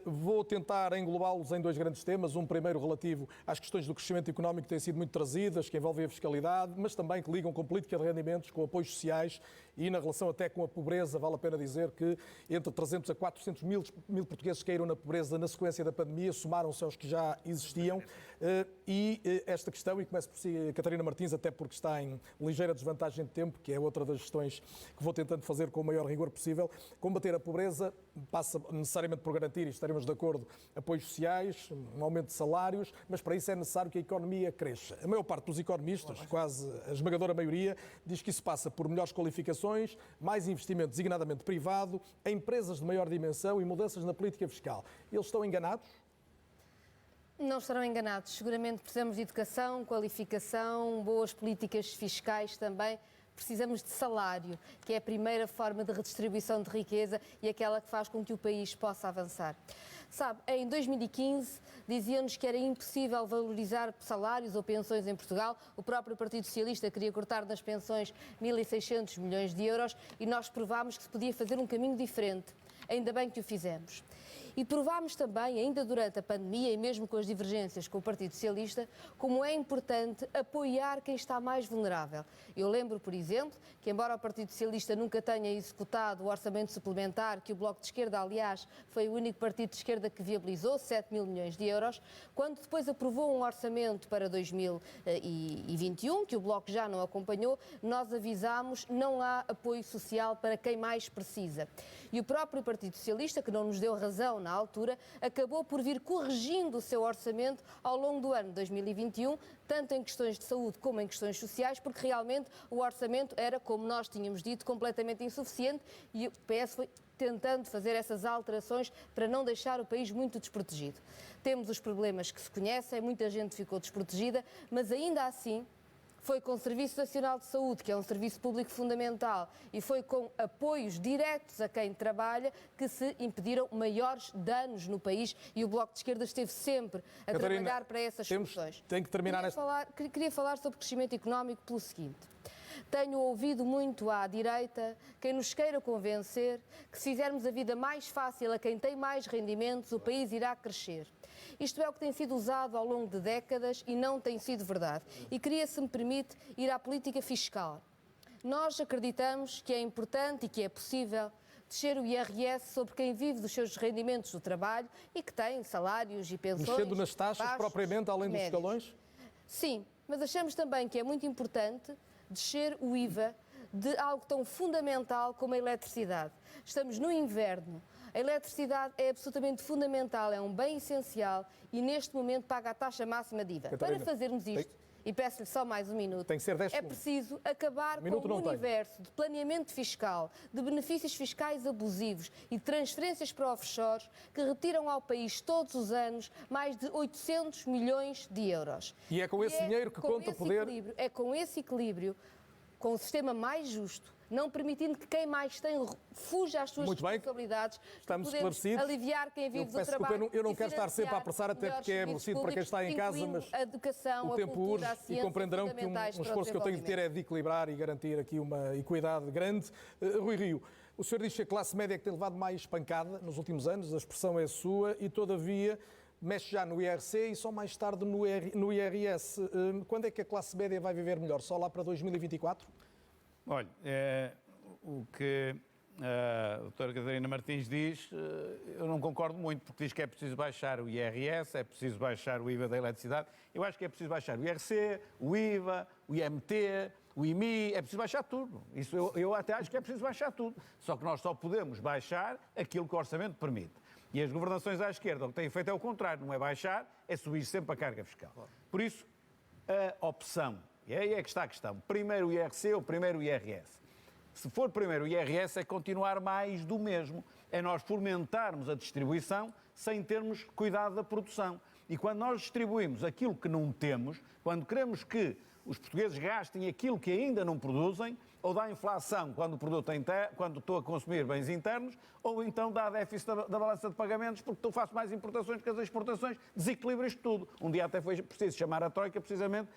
Vou tentar englobá-los em 2 grandes temas. Um primeiro relativo às questões do crescimento económico que têm sido muito trazidas, que envolvem a fiscalidade, mas também que ligam com política de rendimentos, com apoios sociais e na relação até com a pobreza. Vale a pena dizer que entre 300 a 400 mil portugueses caíram na pobreza na sequência da pandemia, somaram-se aos que já existiam. E esta questão, e começo por si, Catarina Martins, até porque está em ligeira desvantagem de tempo, que é outra das questões que vou tentando fazer com o maior rigor possível. Combater a pobreza passa necessariamente por garantir, e estaremos de acordo, apoios sociais, um aumento de salários, mas para isso é necessário que a economia cresça. A maior parte dos economistas, quase a esmagadora maioria, diz que isso passa por melhores qualificações, mais investimento designadamente privado, empresas de maior dimensão e mudanças na política fiscal. Eles estão enganados? Não estarão enganados. Seguramente precisamos de educação, qualificação, boas políticas fiscais também. Precisamos de salário, que é a primeira forma de redistribuição de riqueza e aquela que faz com que o país possa avançar. Sabe, em 2015 diziam-nos que era impossível valorizar salários ou pensões em Portugal. O próprio Partido Socialista queria cortar nas pensões 1.600 milhões de euros e nós provámos que se podia fazer um caminho diferente. Ainda bem que o fizemos. E provámos também, ainda durante a pandemia e mesmo com as divergências com o Partido Socialista, como é importante apoiar quem está mais vulnerável. Eu lembro, por exemplo, que embora o Partido Socialista nunca tenha executado o orçamento suplementar, que o Bloco de Esquerda, aliás, foi o único partido de esquerda que viabilizou, 7 mil milhões de euros, quando depois aprovou um orçamento para 2021, que o Bloco já não acompanhou, nós avisámos, não há apoio social para quem mais precisa. E o próprio Partido Socialista, que não nos deu razão na altura, acabou por vir corrigindo o seu orçamento ao longo do ano 2021, tanto em questões de saúde como em questões sociais, porque realmente o orçamento era, como nós tínhamos dito, completamente insuficiente e o PS foi tentando fazer essas alterações para não deixar o país muito desprotegido. Temos os problemas que se conhecem, muita gente ficou desprotegida, mas ainda assim foi com o Serviço Nacional de Saúde, que é um serviço público fundamental, e foi com apoios diretos a quem trabalha que se impediram maiores danos no país e o Bloco de Esquerda esteve sempre a trabalhar para essas soluções. Tem que terminar Queria falar sobre crescimento económico pelo seguinte. Tenho ouvido muito à direita quem nos queira convencer que se fizermos a vida mais fácil a quem tem mais rendimentos, o país irá crescer. Isto é o que tem sido usado ao longo de décadas e não tem sido verdade. E queria, se me permite, ir à política fiscal. Nós acreditamos que é importante e que é possível descer o IRS sobre quem vive dos seus rendimentos do trabalho e que tem salários e pensões mexendo nas taxas baixos, propriamente, além dos escalões? Sim, mas achamos também que é muito importante descer o IVA de algo tão fundamental como a eletricidade. Estamos no inverno. A eletricidade é absolutamente fundamental, é um bem essencial e neste momento paga a taxa máxima de IVA. Para fazermos isto, e peço-lhe só mais um minuto, tem que ser 10 é preciso acabar com o universo de planeamento fiscal, de benefícios fiscais abusivos e de transferências para offshores que retiram ao país todos os anos mais de 800 milhões de euros. E é com esse dinheiro que conta poder... É com esse equilíbrio, com um sistema mais justo, não permitindo que quem mais tem fuja às suas responsabilidades, estamos esclarecidos. Aliviar quem vive do trabalho. Eu não quero estar sempre a apressar, até porque é aborrecido para quem está em casa, mas a educação, o tempo urge e compreenderão que um esforço que eu tenho de ter é de equilibrar e garantir aqui uma equidade grande. Rui Rio, o senhor diz que a classe média é que tem levado mais pancada nos últimos anos, a expressão é sua, e todavia mexe já no IRC e só mais tarde no IRS. Quando é que a classe média vai viver melhor? Só lá para 2024? Olha, o que a doutora Catarina Martins diz, eu não concordo muito, porque diz que é preciso baixar o IRS, é preciso baixar o IVA da eletricidade. Eu acho que é preciso baixar o IRC, o IVA, o IMT, o IMI, é preciso baixar tudo. Isso eu até acho que é preciso baixar tudo. Só que nós só podemos baixar aquilo que o orçamento permite. E as governações à esquerda o que têm feito é o contrário, não é baixar, é subir sempre a carga fiscal. Por isso, a opção, e aí é que está a questão, primeiro o IRC ou primeiro o IRS? Se for primeiro o IRS, é continuar mais do mesmo. É nós fomentarmos a distribuição sem termos cuidado da produção. E quando nós distribuímos aquilo que não temos, quando queremos que os portugueses gastem aquilo que ainda não produzem, ou dá inflação quando o produto quando estou a consumir bens internos, ou então dá déficit da balança de pagamentos porque eu faço mais importações que as exportações, desequilibra isto tudo. Um dia até foi preciso chamar a Troika precisamente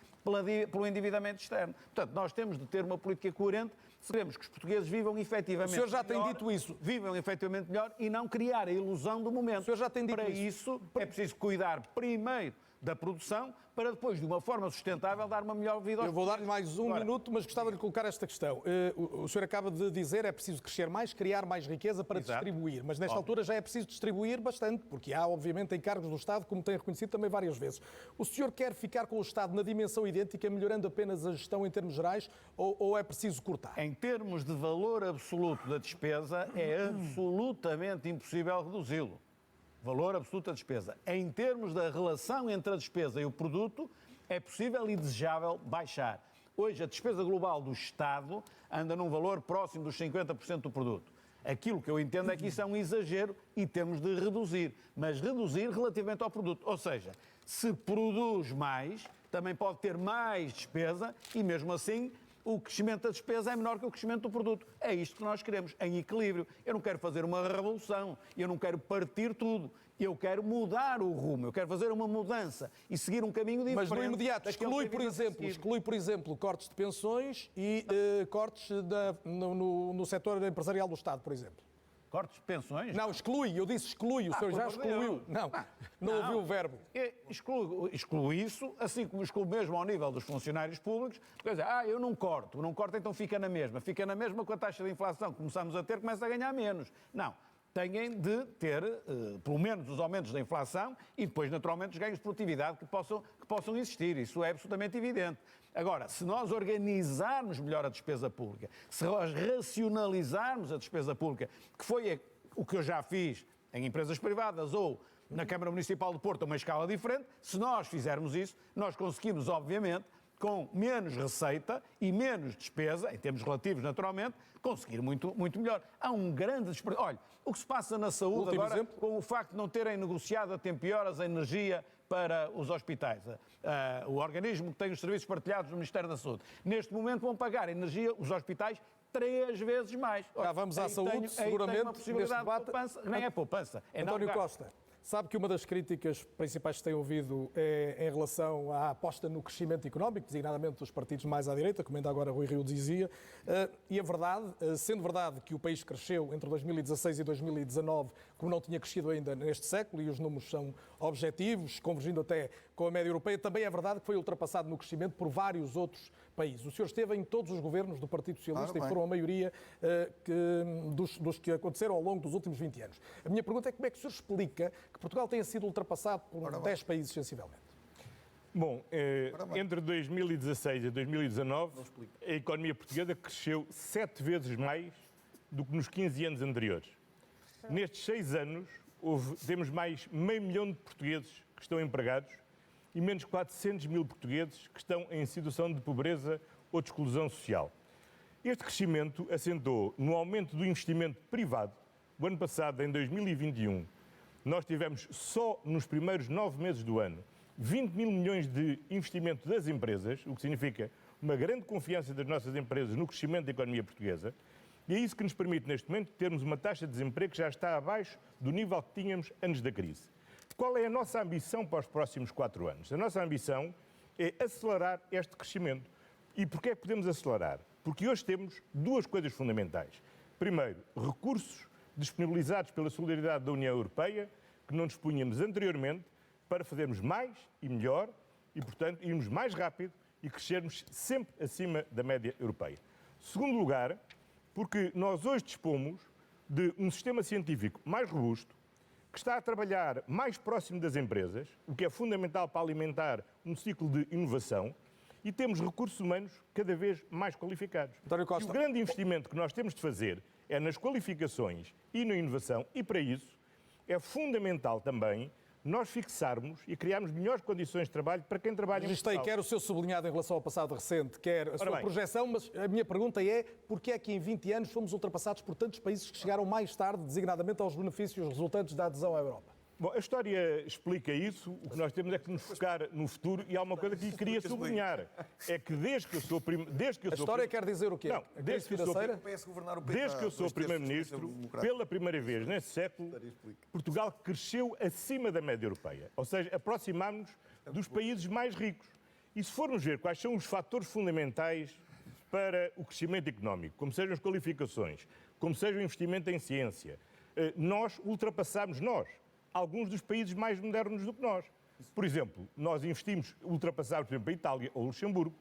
pelo endividamento externo. Portanto, nós temos de ter uma política coerente se queremos que os portugueses vivam efetivamente melhor. O senhor já tem dito isso. Vivam efetivamente melhor e não criar a ilusão do momento. O senhor já tem dito Para isso é preciso cuidar primeiro da produção para depois, de uma forma sustentável, dar uma melhor vida aos Eu vou dar-lhe mais um minuto, mas gostava de lhe colocar esta questão. O senhor acaba de dizer é preciso crescer mais, criar mais riqueza para distribuir, mas nesta altura já é preciso distribuir bastante, porque há, obviamente, encargos do Estado, como tem reconhecido também várias vezes. O senhor quer ficar com o Estado na dimensão idêntica, melhorando apenas a gestão em termos gerais, ou é preciso cortar? Em termos de valor absoluto da despesa, é absolutamente impossível reduzi-lo. Valor absoluto da despesa. Em termos da relação entre a despesa e o produto, é possível e desejável baixar. Hoje, a despesa global do Estado anda num valor próximo dos 50% do produto. Aquilo que eu entendo é que isso é um exagero e temos de reduzir, mas reduzir relativamente ao produto. Ou seja, se produz mais, também pode ter mais despesa e, mesmo assim, o crescimento da despesa é menor que o crescimento do produto. É isto que nós queremos, em equilíbrio. Eu não quero fazer uma revolução, eu não quero partir tudo. Eu quero mudar o rumo, eu quero fazer uma mudança e seguir um caminho diferente. Mas no imediato exclui, por exemplo, cortes de pensões e cortes no setor empresarial do Estado, por exemplo. Cortes de pensões? Não, exclui, eu disse exclui, o senhor já excluiu. Não ouviu o verbo. Excluo isso, assim como excluo mesmo ao nível dos funcionários públicos, quer dizer, eu não corto, então fica na mesma com a taxa de inflação que começamos a ter, começa a ganhar menos. Não. Têm de ter, pelo menos, os aumentos da inflação e depois, naturalmente, os ganhos de produtividade que possam existir. Isso é absolutamente evidente. Agora, se nós organizarmos melhor a despesa pública, se nós racionalizarmos a despesa pública, que foi o que eu já fiz em empresas privadas ou na Câmara Municipal do Porto a uma escala diferente, se nós fizermos isso, nós conseguimos, obviamente, com menos receita e menos despesa, em termos relativos, naturalmente, conseguir muito melhor. Há um grande desperdício. Olha, o que se passa na saúde agora, com o facto de não terem negociado a tempo e horas a energia para os hospitais, o organismo que tem os serviços partilhados no Ministério da Saúde. Neste momento vão pagar energia, os hospitais, 3 vezes mais. Já vamos à saúde, seguramente, neste debate. Poupança, nem é poupança. António Costa. Sabe que uma das críticas principais que se tem ouvido é em relação à aposta no crescimento económico, designadamente dos partidos mais à direita, como ainda agora Rui Rio dizia, e a verdade, sendo verdade que o país cresceu entre 2016 e 2019, como não tinha crescido ainda neste século, e os números são objetivos, convergindo até com a média europeia, também é verdade que foi ultrapassado no crescimento por vários outros países. O senhor esteve em todos os governos do Partido Socialista e foram a maioria dos que aconteceram ao longo dos últimos 20 anos. A minha pergunta é como é que o senhor explica que Portugal tenha sido ultrapassado por 10 países, sensivelmente? Bom, entre 2016 e 2019, a economia portuguesa cresceu 7 vezes mais do que nos 15 anos anteriores. Nestes 6 anos, temos mais meio milhão de portugueses que estão empregados e menos 400 mil portugueses que estão em situação de pobreza ou de exclusão social. Este crescimento assentou no aumento do investimento privado. O ano passado, em 2021, nós tivemos só nos primeiros 9 meses do ano 20 mil milhões de investimento das empresas, o que significa uma grande confiança das nossas empresas no crescimento da economia portuguesa. E é isso que nos permite, neste momento, termos uma taxa de desemprego que já está abaixo do nível que tínhamos antes da crise. Qual é a nossa ambição para os próximos 4 anos? A nossa ambição é acelerar este crescimento. E porquê é que podemos acelerar? Porque hoje temos 2 coisas fundamentais. Primeiro, recursos disponibilizados pela solidariedade da União Europeia, que não dispunhamos anteriormente, para fazermos mais e melhor e, portanto, irmos mais rápido e crescermos sempre acima da média europeia. Segundo lugar, porque nós hoje dispomos de um sistema científico mais robusto, que está a trabalhar mais próximo das empresas, o que é fundamental para alimentar um ciclo de inovação, e temos recursos humanos cada vez mais qualificados. António Costa. E o grande investimento que nós temos de fazer é nas qualificações e na inovação, e para isso é fundamental também nós fixarmos e criarmos melhores condições de trabalho para quem trabalha em Portugal. Quer o seu sublinhado em relação ao passado recente, quer a sua projeção, mas a minha pergunta é porquê é que em 20 anos fomos ultrapassados por tantos países que chegaram mais tarde, designadamente aos benefícios resultantes da adesão à Europa? Bom, a história explica isso, o que nós temos é que nos focar no futuro, e há uma coisa que lhe queria sublinhar, é que desde que eu sou A história quer dizer o quê? Não, desde que eu sou Primeiro-Ministro, pela primeira vez neste século, Portugal cresceu acima da média europeia, ou seja, aproximámos-nos dos países mais ricos. E se formos ver quais são os fatores fundamentais para o crescimento económico, como sejam as qualificações, como seja o investimento em ciência, nós ultrapassámos alguns dos países mais modernos do que nós. Por exemplo, nós ultrapassámos, por exemplo, a Itália ou Luxemburgo.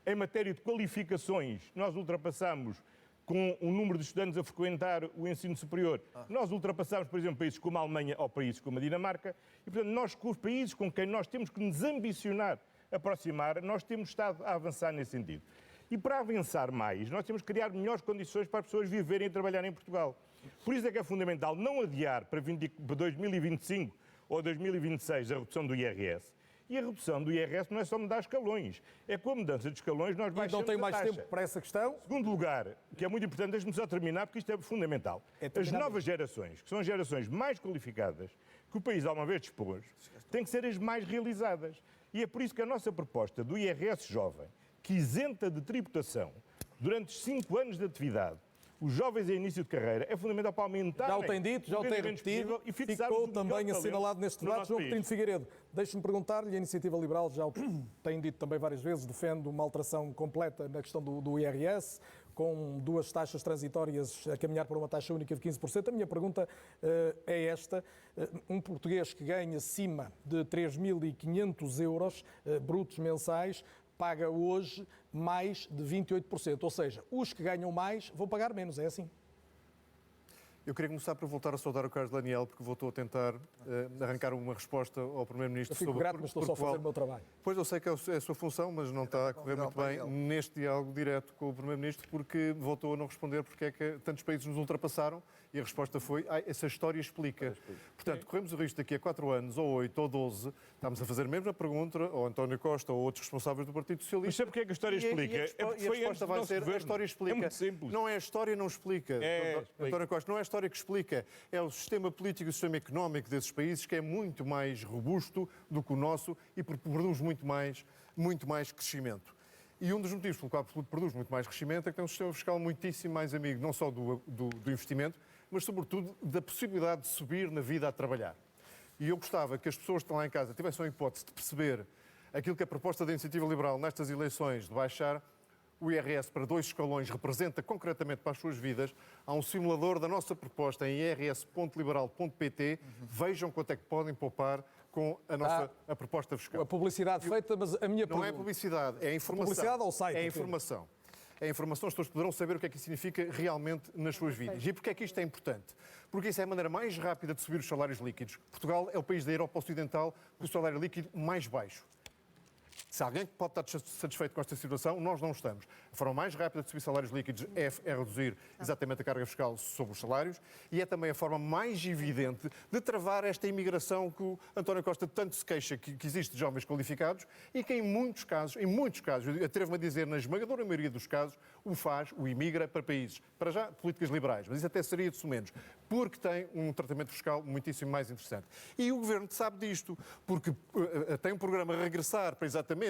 Em matéria de qualificações, nós ultrapassámos com o número de estudantes a frequentar o ensino superior. Nós ultrapassámos, por exemplo, países como a Alemanha ou países como a Dinamarca. E, portanto, nós, com os países com quem nós temos que nos ambicionar, aproximar, nós temos estado a avançar nesse sentido. E para avançar mais, nós temos que criar melhores condições para as pessoas viverem e trabalharem em Portugal. Por isso é que é fundamental não adiar para 2025 ou 2026 a redução do IRS. E a redução do IRS não é só mudar escalões. É com a mudança de escalões nós baixamos a taxa. E não tem mais tempo para essa questão? Segundo lugar, que é muito importante, deixe-me só terminar, porque isto é fundamental. As novas gerações, que são as gerações mais qualificadas que o país alguma vez dispôs, têm que ser as mais realizadas. E é por isso que a nossa proposta do IRS jovem, que isenta de tributação durante 5 anos de atividade os jovens em início de carreira, é fundamental para aumentar... Já o tem dito, já o tem repetido, e ficou também assinalado neste debate. João Coutinho de Figueiredo, deixe-me perguntar-lhe, a Iniciativa Liberal já o tem dito também várias vezes, defende uma alteração completa na questão do IRS, com duas taxas transitórias a caminhar para uma taxa única de 15%. A minha pergunta é esta. Um português que ganha acima de 3.500 euros brutos mensais paga hoje mais de 28%. Ou seja, os que ganham mais vão pagar menos, é assim? Eu queria começar por voltar a saudar o Carlos Daniel, porque voltou a tentar arrancar uma resposta ao Primeiro-Ministro sobre... Eu fico grato, mas estou só a fazer o meu trabalho. Pois, eu sei que é a sua função, mas não está a correr muito bem neste diálogo direto com o Primeiro-Ministro, porque voltou a não responder porque é que tantos países nos ultrapassaram, e a resposta foi, essa história explica. Portanto, corremos o risco daqui a 4 anos, ou 8, ou 12, estamos a fazer a mesma pergunta ao António Costa ou outros responsáveis do Partido Socialista. Mas sabe porque é que a história explica? É porque a resposta vai ser, a história explica. É muito simples. Não é a história, não explica. António Costa, não é a história que explica. É o sistema político e o sistema económico desses países que é muito mais robusto do que o nosso e produz muito mais crescimento. E um dos motivos pelo qual produz muito mais crescimento é que tem um sistema fiscal muitíssimo mais amigo, não só do investimento, mas sobretudo da possibilidade de subir na vida a trabalhar. E eu gostava que as pessoas que estão lá em casa tivessem a hipótese de perceber aquilo que a proposta da Iniciativa Liberal nestas eleições de baixar o IRS para 2 escalões representa concretamente para as suas vidas. Há um simulador da nossa proposta em irs.liberal.pt. Vejam quanto é que podem poupar com a proposta fiscal. A publicidade feita, mas a minha pergunta... Não é publicidade, é informação. Publicidade ao site? É informação. É informação, as pessoas poderão saber o que é que isso significa realmente nas suas vidas. E porquê é que isto é importante? Porque isso é a maneira mais rápida de subir os salários líquidos. Portugal é o país da Europa Ocidental com o salário líquido mais baixo. Se alguém pode estar satisfeito com esta situação, nós não estamos. A forma mais rápida de subir salários líquidos é reduzir exatamente a carga fiscal sobre os salários e é também a forma mais evidente de travar esta imigração que o António Costa tanto se queixa que existe de jovens qualificados e que em muitos casos, eu atrevo-me a dizer, na esmagadora maioria dos casos, o imigra para países, para já, políticas liberais, mas isso até seria de menos, porque tem um tratamento fiscal muitíssimo mais interessante. E o Governo sabe disto, porque tem um programa a regressar para exatamente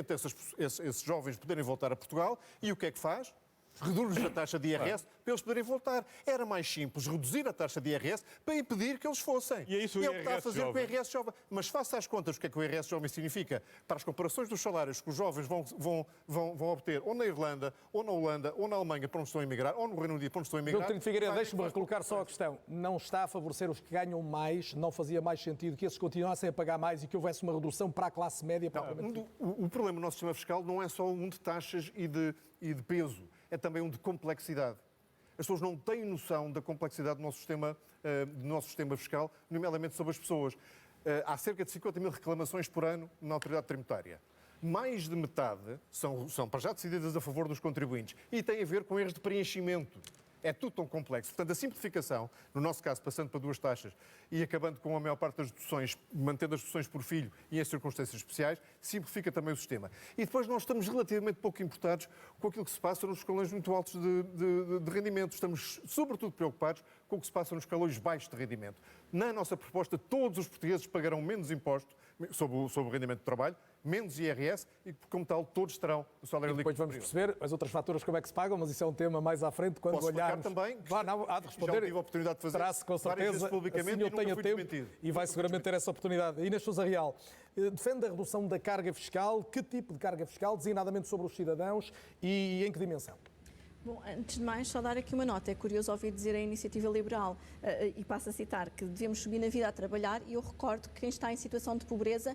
esses jovens poderem voltar a Portugal, e o que é que faz? Reduz a taxa de IRS para eles poderem voltar. Era mais simples reduzir a taxa de IRS para impedir que eles fossem. E é isso o IRS está a fazer jovem. com o IRS jovem. Mas faça as contas o que é que o IRS jovem significa para as comparações dos salários que os jovens vão obter ou na Irlanda, ou na Holanda, ou na Alemanha para onde estão a emigrar, ou no Reino Unido para onde estão a emigrar. Doutor Figueiredo, deixe-me recolocar só a questão. Não está a favorecer os que ganham mais? Não fazia mais sentido que esses continuassem a pagar mais e que houvesse uma redução para a classe média? O problema do nosso sistema fiscal não é só um de taxas e de peso. É também um de complexidade. As pessoas não têm noção da complexidade do nosso sistema fiscal, nomeadamente sobre as pessoas. Há cerca de 50 mil reclamações por ano na autoridade tributária. Mais de metade são para já decididas a favor dos contribuintes e têm a ver com erros de preenchimento. É tudo tão complexo. Portanto, a simplificação, no nosso caso, passando para 2 taxas e acabando com a maior parte das deduções, mantendo as deduções por filho e em circunstâncias especiais, simplifica também o sistema. E depois nós estamos relativamente pouco importados com aquilo que se passa nos escalões muito altos de rendimento. Estamos, sobretudo, preocupados com o que se passa nos escalões baixos de rendimento. Na nossa proposta, todos os portugueses pagarão menos imposto sobre o rendimento de trabalho, menos IRS e, como tal, todos terão o salário líquido. Depois vamos perceber as outras faturas como é que se pagam, mas isso é um tema mais à frente quando olharmos. Também, há de responder. Já tive a oportunidade de fazer. Terá-se com certeza, publicamente assim eu tenho tempo e vai seguramente ter essa oportunidade. Inês Sousa Real, defende a redução da carga fiscal. Que tipo de carga fiscal, designadamente sobre os cidadãos e em que dimensão? Bom, antes de mais, só dar aqui uma nota. É curioso ouvir dizer a Iniciativa Liberal, e passo a citar, que devemos subir na vida a trabalhar, e eu recordo que quem está em situação de pobreza,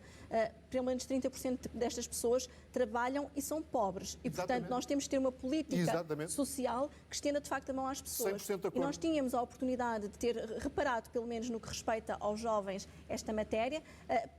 pelo menos 30% destas pessoas trabalham e são pobres. E, portanto, nós temos de ter uma política social que estenda, de facto, a mão às pessoas. E nós tínhamos a oportunidade de ter reparado, pelo menos no que respeita aos jovens, esta matéria,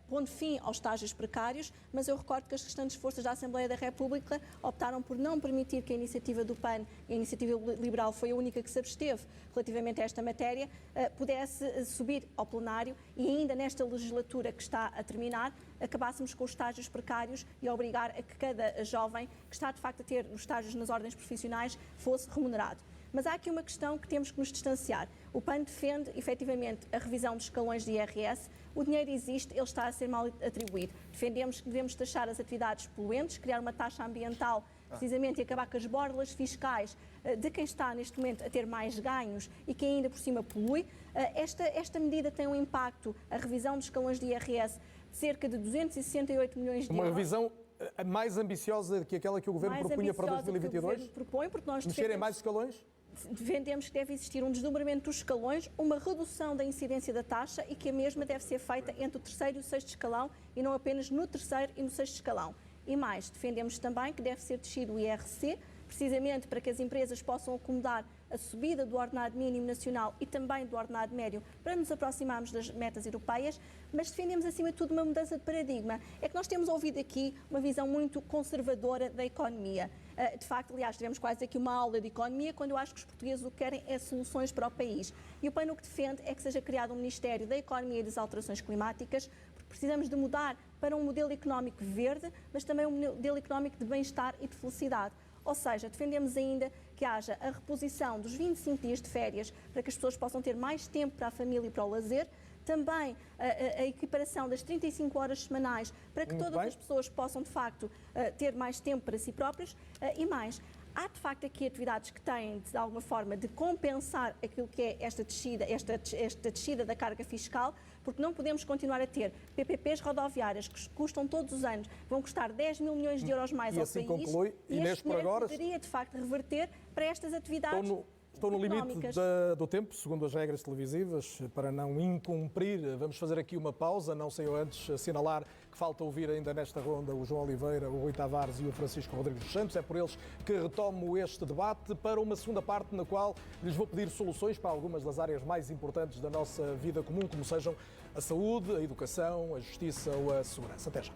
pondo fim aos estágios precários, mas eu recordo que as restantes forças da Assembleia da República optaram por não permitir que a iniciativa do PAN, a Iniciativa Liberal foi a única que se absteve relativamente a esta matéria, pudesse subir ao plenário e ainda nesta legislatura que está a terminar, acabássemos com os estágios precários e obrigar a que cada jovem que está de facto a ter os estágios nas ordens profissionais fosse remunerado. Mas há aqui uma questão que temos que nos distanciar. O PAN defende, efetivamente, a revisão dos escalões de IRS. O dinheiro existe, ele está a ser mal atribuído. Defendemos que devemos taxar as atividades poluentes, criar uma taxa ambiental, precisamente, e acabar com as borlas fiscais de quem está, neste momento, a ter mais ganhos e que ainda por cima polui. Esta medida tem um impacto, a revisão dos escalões de IRS, de cerca de 268 milhões de euros. Uma revisão mais ambiciosa que aquela que o Governo propunha para 2022? O Governo propõe, porque nós mexer em mais escalões? Defendemos que deve existir um desdobramento dos escalões, uma redução da incidência da taxa e que a mesma deve ser feita entre o terceiro e o sexto escalão e não apenas no terceiro e no sexto escalão. E mais, defendemos também que deve ser descido o IRC, precisamente para que as empresas possam acomodar a subida do ordenado mínimo nacional e também do ordenado médio para nos aproximarmos das metas europeias, mas defendemos acima de tudo uma mudança de paradigma. É que nós temos ouvido aqui uma visão muito conservadora da economia. De facto, aliás, tivemos quase aqui uma aula de economia, quando eu acho que os portugueses o que querem é soluções para o país. E o PAN o que defende é que seja criado um Ministério da Economia e das Alterações Climáticas, porque precisamos de mudar para um modelo económico verde, mas também um modelo económico de bem-estar e de felicidade. Ou seja, defendemos ainda que haja a reposição dos 25 dias de férias para que as pessoas possam ter mais tempo para a família e para o lazer, também a equiparação das 35 horas semanais para que todas as pessoas possam, de facto, ter mais tempo para si próprias e mais. Há, de facto, aqui atividades que têm, de alguma forma, de compensar aquilo que é esta descida da carga fiscal, porque não podemos continuar a ter PPPs rodoviárias que custam todos os anos, vão custar 10 mil milhões de euros mais ao assim país. Conclui, e este dinheiro poderia, de facto, reverter para estas atividades. Estou no limite do tempo, segundo as regras televisivas, para não incumprir. Vamos fazer aqui uma pausa, não sem antes assinalar que falta ouvir ainda nesta ronda o João Oliveira, o Rui Tavares e o Francisco Rodrigues dos Santos. É por eles que retomo este debate para uma segunda parte na qual lhes vou pedir soluções para algumas das áreas mais importantes da nossa vida comum, como sejam a saúde, a educação, a justiça ou a segurança. Até já.